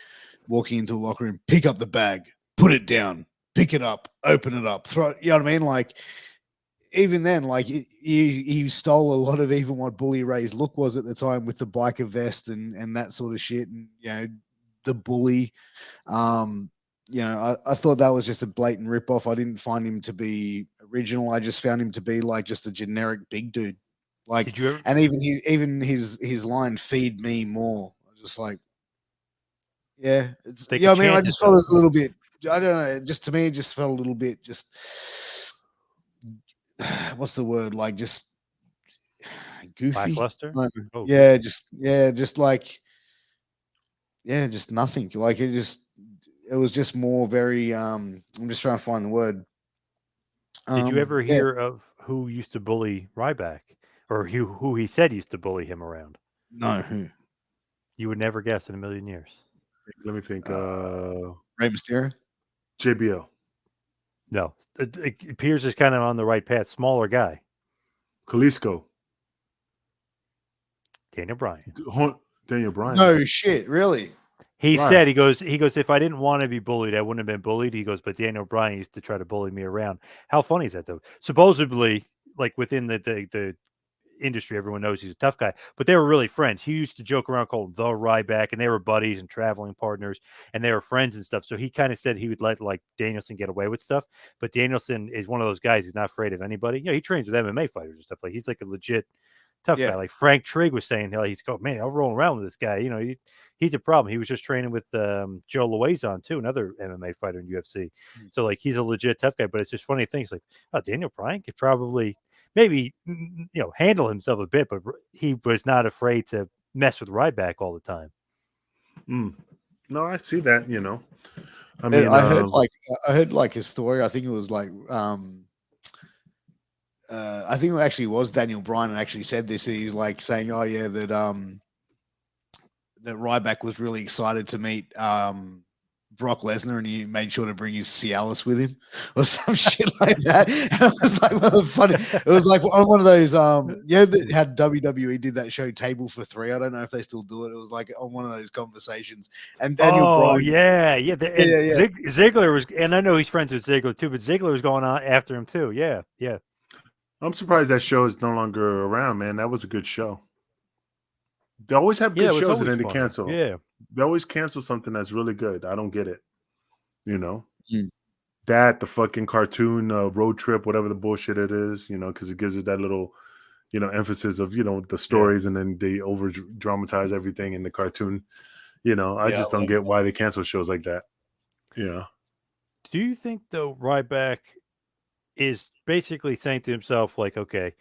walking into a locker room, pick up the bag, put it down, pick it up, open it up, throw it. You know what I mean? Like, even then, like he stole a lot of even what Bully Ray's look was at the time with the biker vest and that sort of shit, and the bully. I thought that was just a blatant ripoff. I didn't find him to be original. I just found him to be like just a generic big dude. Like, did you ever? And even his line, "Feed me more." I was just like, yeah, it's I mean, I just felt it was a little bit. I don't know. Just to me, it just felt a little bit just. What's the word? Like just goofy. Lackluster? Oh, yeah, just like just nothing. Like it was just more very. I'm just trying to find the word. Did you ever hear of who used to bully Ryback, or who he said used to bully him around? No, who? You would never guess in a million years. Let me think. Rey Mysterio? JBL. No. Piers is kind of on the right path. Smaller guy. Kalisto. Daniel Bryan. Daniel Bryan. No shit, really? He said, he goes, if I didn't want to be bullied, I wouldn't have been bullied. He goes, but Daniel Bryan used to try to bully me around. How funny is that, though? Supposedly, like within the industry, everyone knows he's a tough guy, but they were really friends. He used to joke around, called the Ryback, and they were buddies and traveling partners, and they were friends and stuff. So he kind of said he would let like Danielson get away with stuff, but Danielson is one of those guys. He's not afraid of anybody. He trains with MMA fighters and stuff. Like he's like a legit tough guy. Like Frank Trigg was saying, he's going, man, I'm rolling around with this guy. He's a problem. He was just training with Joe Loizon too, another MMA fighter in UFC. So like he's a legit tough guy. But it's just funny things like, oh, Daniel Bryan could probably maybe handle himself a bit, but he was not afraid to mess with Ryback all the time. No, I see that. I mean, I heard like his story. I think it was like. I think it actually was Daniel Bryan and actually said this. He's like saying, "Oh yeah, that Ryback was really excited to meet Brock Lesnar, and he made sure to bring his Cialis with him, or some shit like that." And it was like funny. It was like on one of those, that had WWE did that show Table for Three. I don't know if they still do it. It was like on one of those conversations, and Daniel Bryan. Ziggler was, and I know he's friends with Ziggler too, but Ziggler was going on after him too. Yeah. I'm surprised that show is no longer around, man. That was a good show. They always have good shows and then they cancel. Yeah. They always cancel something that's really good. I don't get it. That, the fucking cartoon road trip, whatever the bullshit it is, because it gives it that little, emphasis of, the stories and then they over dramatize everything in the cartoon. I just don't get why they cancel shows like that. Yeah. Do you think, though, Ryback is basically saying to himself, like, okay,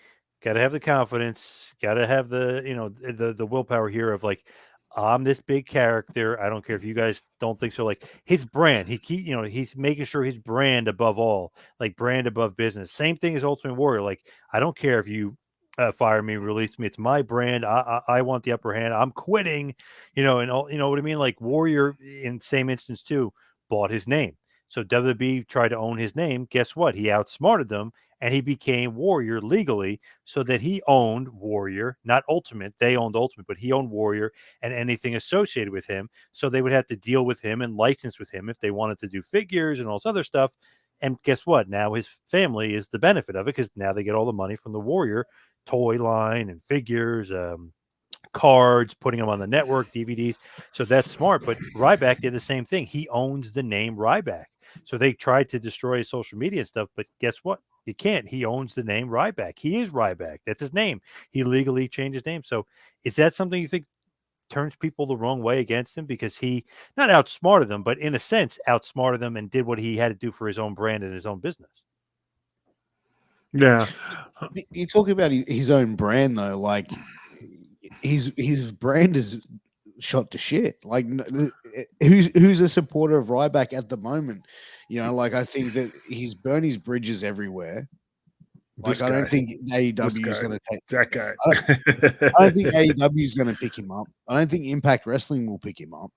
got to have the confidence, got to have the, the willpower here of like, I'm this big character. I don't care if you guys don't think so. Like his brand, he's making sure his brand above all, like brand above business. Same thing as Ultimate Warrior. Like I don't care if you fire me, release me. It's my brand. I want the upper hand. I'm quitting. And all, you know what I mean. Like Warrior, in same instance too, bought his name. So WWE tried to own his name. Guess what? He outsmarted them, and he became Warrior legally, so that he owned Warrior, not Ultimate. They owned Ultimate, but he owned Warrior and anything associated with him. So they would have to deal with him and license with him if they wanted to do figures and all this other stuff. And guess what? Now his family is the benefit of it, because now they get all the money from the Warrior toy line and figures, cards, putting them on the network, DVDs. So that's smart. But Ryback did the same thing. He owns the name Ryback. So they tried to destroy his social media and stuff, but guess what? You can't. He owns the name Ryback. He is Ryback. That's his name. He legally changed his name. So is that something you think turns people the wrong way against him, because he not outsmarted them, but in a sense outsmarted them and did what he had to do for his own brand and his own business? Yeah. You talk about his own brand though, like his brand is shot to shit. Like who's a supporter of Ryback at the moment? Like I think that he's burned his bridges everywhere. Like I don't think AEW is going to take that guy. I don't think AEW is going to pick him up. I don't think Impact Wrestling will pick him up.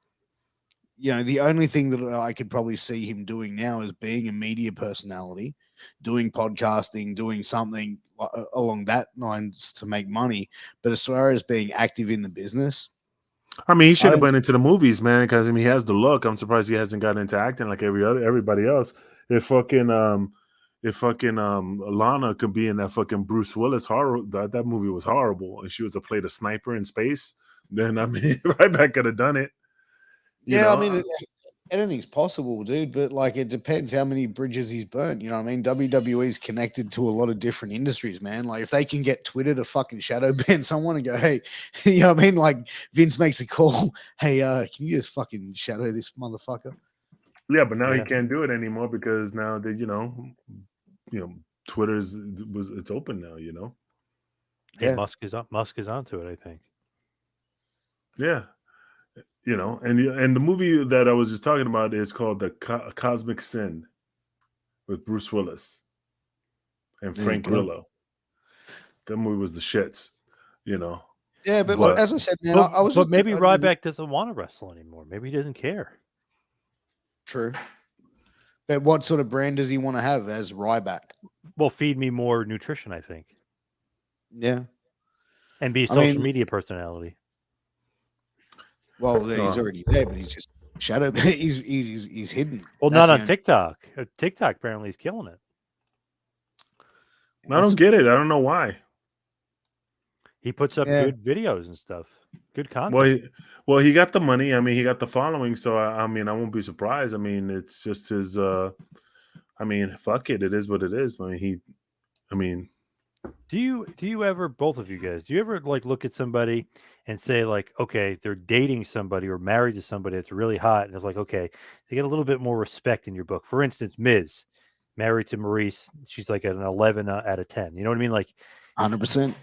The only thing that I could probably see him doing now is being a media personality, doing podcasting, doing something along that lines to make money. But as far as being active in the business, I mean, he should have went into the movies, man, because he has the look. I'm surprised he hasn't gotten into acting like everybody else. If fucking Lana could be in that fucking Bruce Willis horror, that movie was horrible, and she was to play the sniper in space, then I mean, Ryback could have done it. I mean, anything's possible, dude. But like, it depends how many bridges he's burnt. You know what I mean? WWE's connected to a lot of different industries, man. Like, if they can get Twitter to fucking shadow ban someone and go, hey, you know what I mean? Like, Vince makes a call, hey, can you just fucking shadow this motherfucker? Yeah, but now he can't do it anymore because now that Twitter's it's open now. Yeah, Musk is onto it, I think. Yeah. And the movie that I was just talking about is called The Cosmic Sin with Bruce Willis and Frank Grillo. That movie was the shits, Yeah, but as I said, man, I was but maybe Ryback doesn't want to wrestle anymore. Maybe he doesn't care. True. But what sort of brand does he want to have as Ryback? Well, feed me more nutrition, I think. Yeah. And be a social media personality. Well, he's already there, but he's just shadow. He's hidden. Well, not on TikTok. TikTok apparently is killing it. I don't get it. I don't know why. He puts up good videos and stuff. Good content. Well, he got the money. I mean, he got the following. So I mean, I won't be surprised. I mean, it's just his. I mean, fuck it. It is what it is. I mean. Do you ever, both of you guys, do you ever like look at somebody and say like, okay, they're dating somebody or married to somebody that's really hot, and it's like, okay, they get a little bit more respect in your book. For instance, Miz, married to Maurice, she's like an 11 out of 10. You know what I mean? Like 100%.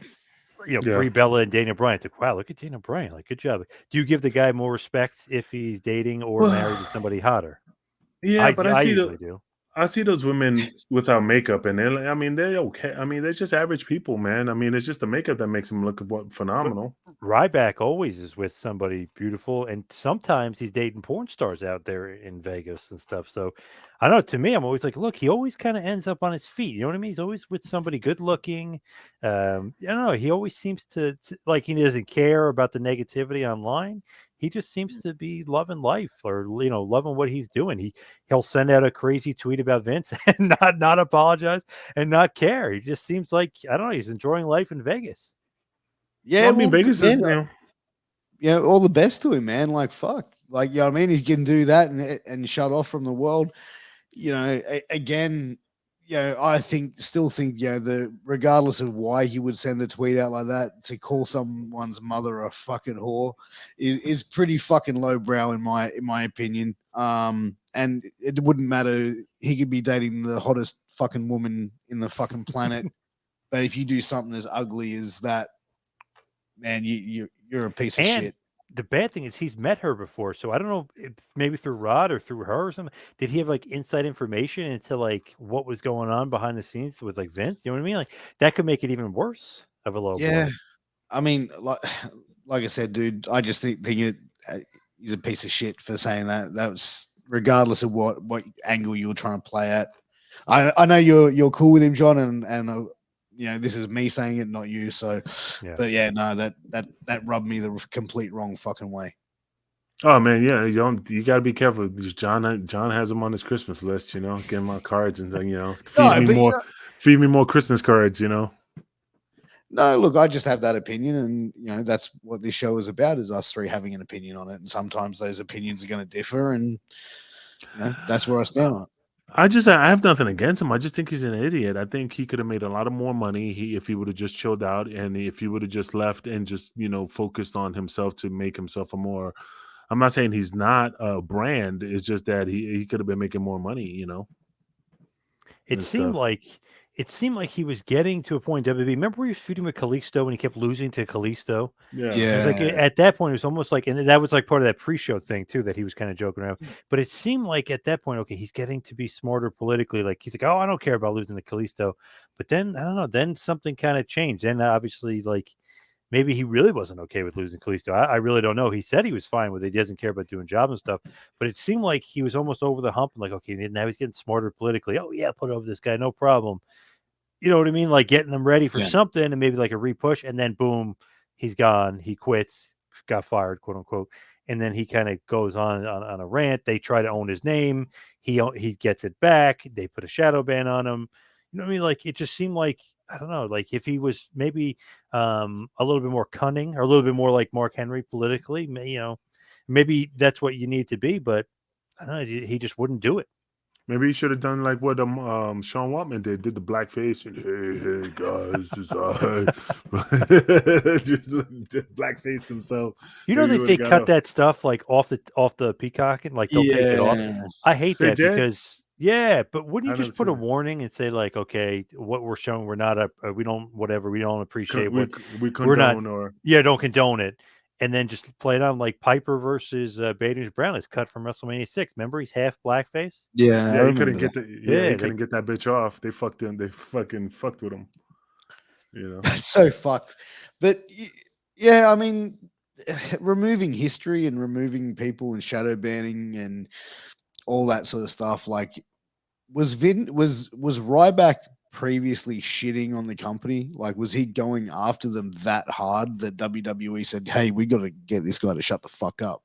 Brie Bella and Daniel Bryan. It's like, wow, look at Daniel Bryan. Like, good job. Do you give the guy more respect if he's dating or married to somebody hotter? Yeah, but I usually do. I see those women without makeup, and they're okay. I mean, they're just average people, man. I mean, it's just the makeup that makes them look phenomenal. But Ryback always is with somebody beautiful, and sometimes he's dating porn stars out there in Vegas and stuff. So I don't know. To me, I'm always like, look, he always kind of ends up on his feet. You know what I mean? He's always with somebody good looking. I don't know. He always seems to like he doesn't care about the negativity online. He just seems to be loving life, or loving what he's doing. He'll send out a crazy tweet about Vince and not apologize and not care. He just seems like, I don't know, he's enjoying life in Vegas. Yeah, I mean, Vegas is all the best to him, man. Like fuck, like you know what I mean. He can do that and shut off from the world. Again. I still think, regardless of why he would send a tweet out like that, to call someone's mother a fucking whore is pretty fucking lowbrow in my opinion. And it wouldn't matter. He could be dating the hottest fucking woman in the fucking planet, but if you do something as ugly as that, man, you're a piece of shit. the bad thing is he's met her before, so I don't know if maybe through Rod or through her or something. Did he have like inside information into like what was going on behind the scenes with like Vince? You know what I mean? Like that could make it even worse of a low Yeah, blow. I mean, like I said, dude, I just think it he's a piece of shit for saying that. That was regardless of what angle you were trying to play at. I know you're cool with him, John, and you know, this is me saying it, not you. So, Yeah. but yeah, no, that rubbed me the complete wrong fucking way. Oh man, yeah, you got to be careful. John has him on his Christmas list. You know, give him my cards and then, you know, No, but you know, feed me more Christmas cards. You know. no, look, I just have that opinion, and you know that's what this show is about: is us three having an opinion on it. And sometimes those opinions are going to differ, and you know that's where I stand on it. I have nothing against him. I just think he's an idiot. I think he could have made a lot of more money if he would have just chilled out and if he would have just left and just, you know, focused on himself to make himself a more. I'm not saying he's not a brand. It's just that he could have been making more money, you know, It and seemed stuff. like he was getting to a point. WWE, remember where he was feuding with Kalisto and he kept losing to Kalisto? Yeah. It was like Yeah, at that point, it was almost like, and that was like part of that pre-show thing too, that he was kind of joking around. But it seemed like at that point, okay, he's getting to be smarter politically. Like he's like, oh, I don't care about losing to Kalisto. But then I don't know. Then something kind of changed. Then obviously, like maybe he really wasn't okay with losing Kalisto. I really don't know. He said he was fine with it. He doesn't care about doing jobs and stuff. But it seemed like he was almost over the hump. And like, okay, now he's getting smarter politically. Oh yeah, put over this guy, no problem. You know what I mean? Like getting them ready for yeah, something and maybe like a repush, and then boom, he's gone. He quits, got fired, quote unquote. And then he kind of goes on a rant. They try to own his name. He gets it back. They put a shadow ban on him. You know what I mean? Like it just seemed like I don't know. Like if he was maybe a little bit more cunning or a little bit more like Mark Henry politically, you know, maybe that's what you need to be. But I don't know. He just wouldn't do it. Maybe he should have done like what Sean Waltman did the blackface and hey guys, just just did blackface himself. You know Maybe he that would have they got cut off. that stuff like off the Peacock and like they'll take it off. yeah. I hate They that did. because yeah, but wouldn't you I never just put a seen it. warning and say like, okay, what we're showing, we're not we don't whatever, we don't appreciate We what we we're not, condone or yeah, don't condone it, and then just play it on like Piper versus Bader's Brown. It's cut from WrestleMania 6. Remember, he's half blackface. Yeah, I yeah, he couldn't remember that. get the he Yeah, couldn't get that bitch off. They fucked him. They fucking fucked with him. You know. That's so fucked. But yeah, I mean, removing history and removing people and shadow banning and all that sort of stuff. Like, was Ryback previously shitting on the company? Like, was he going after them that hard that WWE said, "Hey, we got to get this guy to shut the fuck up"?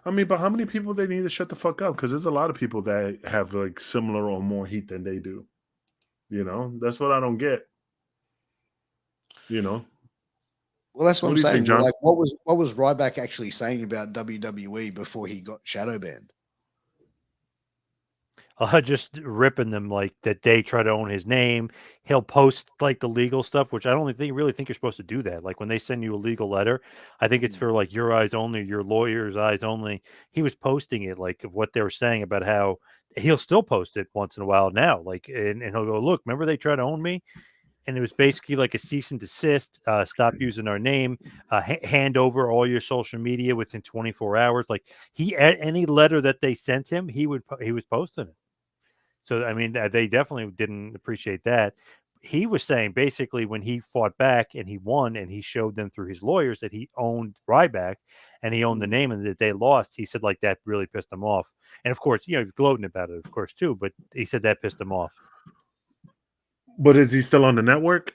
I mean, but how many people they need to shut the fuck up? Because there's a lot of people that have like similar or more heat than they do. You know, that's what I don't get. You know, Well, that's what what I'm do you saying. think, Well, John? like, what was Ryback actually saying about WWE before he got shadow banned? Just ripping them like that. They try to own his name. He'll post like the legal stuff, which I don't really think you're supposed to do that. Like when they send you a legal letter, I think it's for like your eyes only, your lawyer's eyes only. He was posting it like of what they were saying about how he'll still post it once in a while now. Like and he'll go, look, remember they tried to own me? And it was basically like a cease and desist. Stop using our name. Hand over all your social media within 24 hours. Like any letter that they sent him, he was posting it. So, I mean, they definitely didn't appreciate that. He was saying basically when he fought back and he won and he showed them through his lawyers that he owned Ryback and he owned the name and that they lost. He said like that really pissed him off. And of course, you know, he was gloating about it, of course, too, but he said that pissed him off. But is he still on the network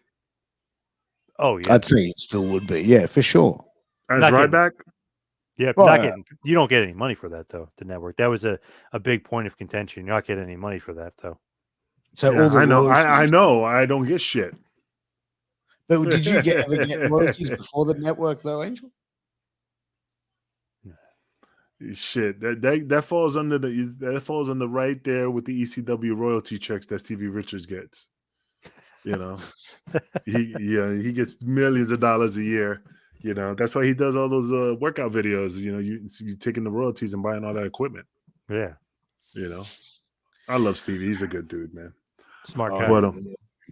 Oh, yeah. I'd say it still would be. Yeah, for sure. as Not getting, Ryback? yeah, Well, not getting, you don't get any money for that, though, the network. That was a big point of contention. You're not getting any money for that, though. So Yeah, all the I know. I royalties. know. I don't get shit. But did you ever get royalties before the network, though, Angel? Shit, that falls under right there with the ECW royalty checks that Stevie Richards gets. You know, he gets millions of dollars a year. You know, that's why he does all those workout videos. You know, you taking the royalties and buying all that equipment. Yeah. You know, I love Stevie. He's a good dude, man. Smart Oh, guy.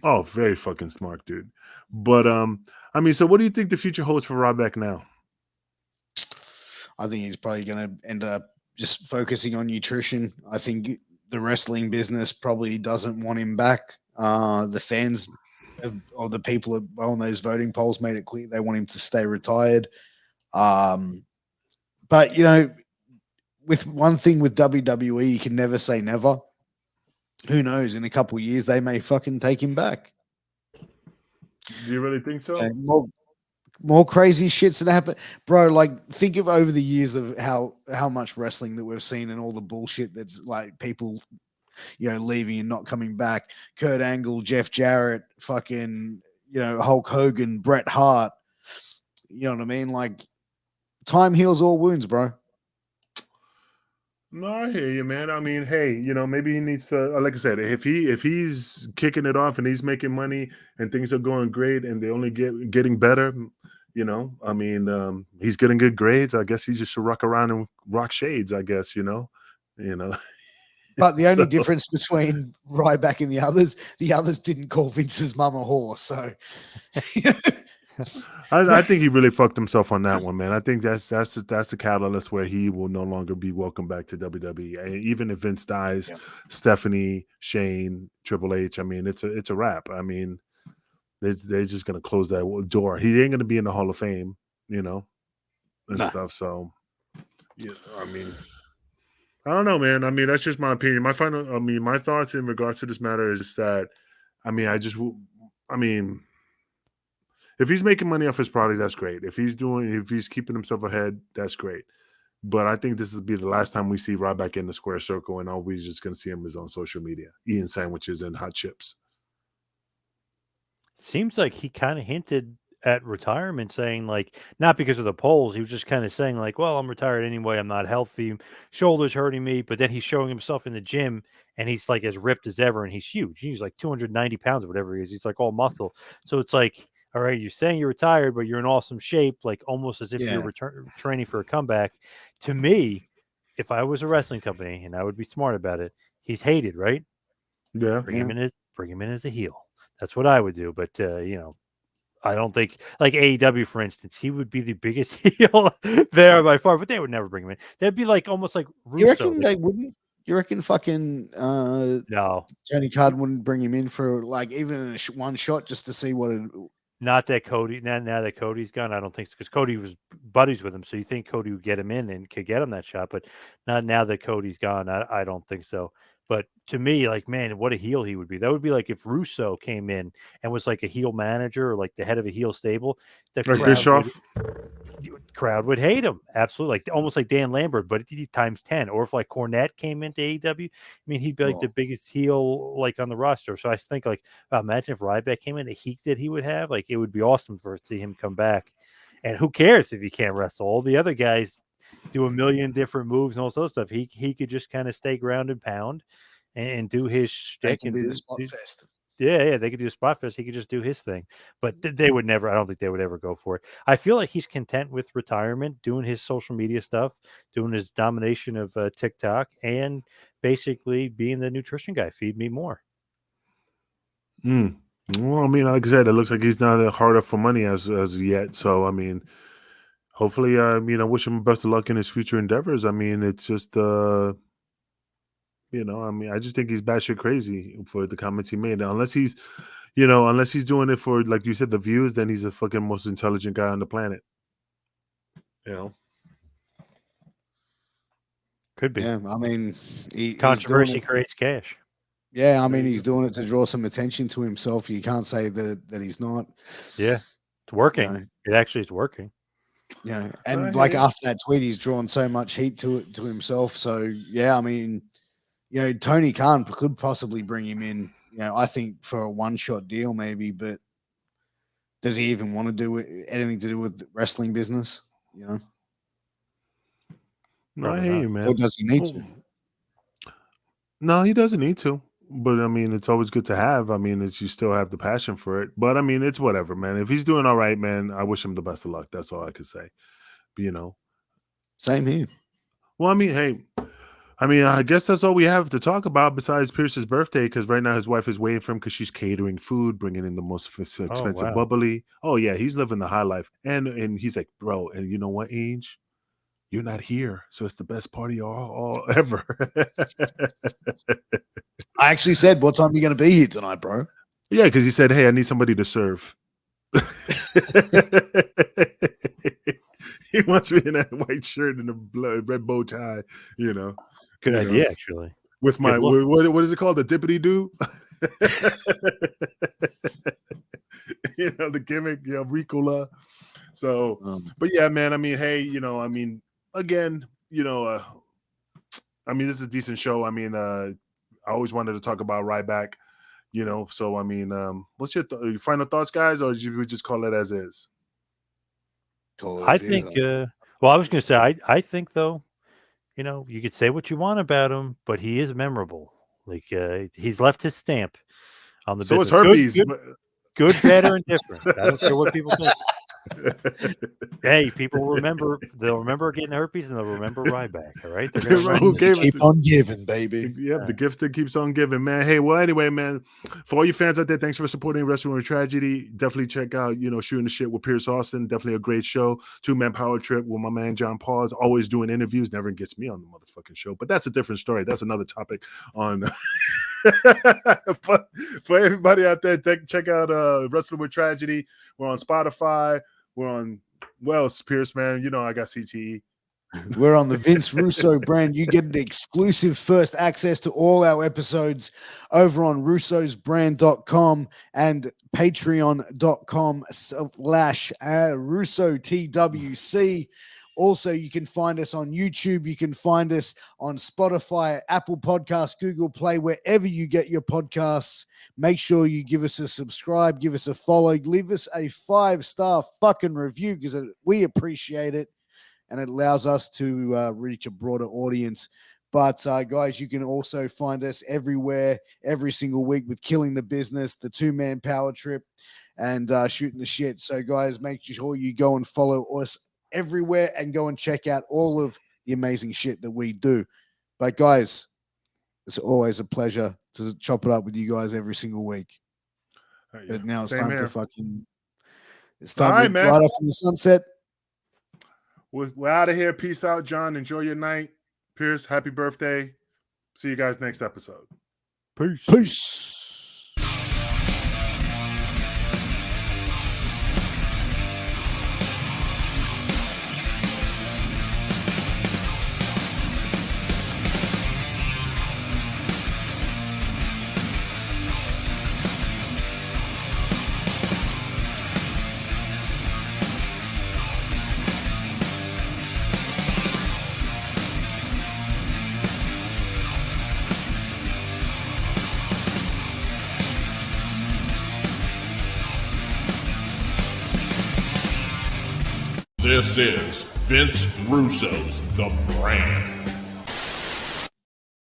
But very fucking smart dude. But I mean, so what do you think the future holds for Ryback now? I think he's probably going to end up just focusing on nutrition. I think the wrestling business probably doesn't want him back. The fans or the people on those voting polls made it clear they want him to stay retired. But, you know, with one thing with WWE, you can never say never. Who knows? In a couple of years, they may fucking take him back. Do you really think so? More crazy shits that happen, bro. Like, think of over the years of how much wrestling that we've seen and all the bullshit that's like people, you know, leaving and not coming back. Kurt Angle, Jeff Jarrett, fucking, you know, Hulk Hogan, Bret Hart. You know what I mean? Like, time heals all wounds, bro. No, I hear you, man. I mean, hey, you know, maybe he needs to, like I said, if he's kicking it off and he's making money and things are going great and they only getting better, you know, I mean, he's getting good grades. I guess he just should rock around and rock shades. I guess, you know. But the only difference between Ryback and the others didn't call Vince's mum a whore. So. I think he really fucked himself on that one, man. I think that's the catalyst where he will no longer be welcome back to WWE. And even if Vince dies, Stephanie, Shane, Triple H, I mean, it's a wrap. I mean, they're just gonna close that door. He ain't gonna be in the Hall of Fame, you know, and stuff. So, yeah, I mean, I don't know, man. I mean, that's just my opinion. My thoughts in regards to this matter is that, I mean, if he's making money off his product, that's great. If he's keeping himself ahead, that's great. But I think this will be the last time we see Ryback in the square circle, and all we're just going to see him is on social media, eating sandwiches and hot chips. Seems like he kind of hinted at retirement, saying like, not because of the polls, he was just kind of saying like, well, I'm retired anyway, I'm not healthy, shoulders hurting me, but then he's showing himself in the gym and he's like as ripped as ever and he's huge. He's like 290 pounds or whatever he is. He's like all muscle. So it's like, all right, you're saying you're retired, but you're in awesome shape, like almost as if you're training for a comeback. To me, if I was a wrestling company and I would be smart about it, he's hated, right? Yeah. Bring him in as a heel. That's what I would do. But you know, I don't think like AEW, for instance, he would be the biggest heel there by far, but they would never bring him in. That'd be like almost like Russo. You reckon they wouldn't? You reckon fucking no, Tony Khan wouldn't bring him in for like even one shot just to see what it. Not that Cody. Now that Cody's gone, I don't think so, because Cody was buddies with him. So you think Cody would get him in and could get him that shot, but not now that Cody's gone. I don't think so. But to me, like, man, what a heel he would be. That would be like if Russo came in and was like a heel manager or like the head of a heel stable. The like Bischoff. Crowd would hate him. Absolutely. Like almost like Dan Lambert, but times 10. Or if like Cornette came into AEW, I mean, he'd be like the biggest heel like on the roster. So I think like, imagine if Ryback came in, the heat that he would have, like it would be awesome to see him come back. And who cares if he can't wrestle? All the other guys do a million different moves and all sorts of stuff. He could just kind of stay ground and pound and do his shtick and do the spot fest. Yeah, they could do a spot fest. He could just do his thing, but they would never. I don't think they would ever go for it. I feel like he's content with retirement, doing his social media stuff, doing his domination of TikTok, and basically being the nutrition guy. Feed me more. Well, I mean, like I said, it looks like he's not hard up for money as yet. So, I mean, hopefully, I wish him best of luck in his future endeavors. I mean, it's just, I just think he's batshit crazy for the comments he made. Unless he's doing it for, like you said, the views, then he's the fucking most intelligent guy on the planet. You know, could be. Yeah, I mean, controversy creates cash. Yeah, I mean, he's doing it to draw some attention to himself. You can't say that he's not. Yeah, it's working. You know, it actually is working. Yeah, and like after that tweet, he's drawn so much heat to himself. So yeah, I mean, you know, Tony Khan could possibly bring him in. You know, I think for a one-shot deal maybe, but does he even want to do anything to do with the wrestling business? You know, no, I hear you, man. Or does he need to? No, he doesn't need to. But I mean, it's always good to have. I mean, you still have the passion for it. But I mean, it's whatever, man. If he's doing all right, man, I wish him the best of luck. That's all I could say. But, you know, same here. Well, I mean, hey, I guess that's all we have to talk about besides Pierce's birthday, because right now his wife is waiting for him because she's catering food, bringing in the most expensive bubbly. Oh yeah, he's living the high life, and he's like, bro, and you know what, Ange? you're not here, so it's the best party all ever. I actually said, "What time are you going to be here tonight, bro?" Yeah, because he said, "Hey, I need somebody to serve." He wants me in that white shirt and a red bow tie, Good idea, actually. with my what is it called, the dippity do? The gimmick, Ricola. So, but yeah, man. I mean, hey, again, this is a decent show. I mean, I always wanted to talk about Ryback. So I mean, what's your final thoughts, guys, or we just call it as is? I think. Well, I was going to say, I think though, you could say what you want about him, but he is memorable. Like he's left his stamp on the business. So it's herpes. Good, bad, or indifferent. I don't care what people think. Hey, people remember. They'll remember getting herpes, and they'll remember Ryback. All right, they're gonna keep on giving, baby. Yeah, the gift that keeps on giving, man. Hey, well, anyway, man, for all you fans out there, thanks for supporting Wrestling with Tragedy. Definitely check out, Shooting the Shit with Piers Austin. Definitely a great show. 2-man power trip with my man John Paul is always doing interviews. Never gets me on the motherfucking show, but that's a different story. That's another topic on. But for everybody out there, check out Wrestling with Tragedy. We're on Spotify. We're on Piers, man. I got CTE. We're on the Vince Russo brand. You get the exclusive first access to all our episodes over on russosbrand.com and patreon.com/RussoTWC. Also, you can find us on YouTube. You can find us on Spotify, Apple Podcasts, Google Play, wherever you get your podcasts. Make sure you give us a subscribe, give us a follow, leave us a 5-star fucking review because we appreciate it and it allows us to reach a broader audience. But guys, you can also find us everywhere, every single week with Killing the Business, the 2-man power trip, and Shooting the Shit. So guys, make sure you go and follow us everywhere and go and check out all of the amazing shit that we do. But guys, it's always a pleasure to chop it up with you guys every single week. But now it's time to it's time to ride off in the sunset. We're out of here. Peace out, John. Enjoy your night. Piers, happy birthday. See you guys next episode. Peace. This is Vince Russo's The Brand.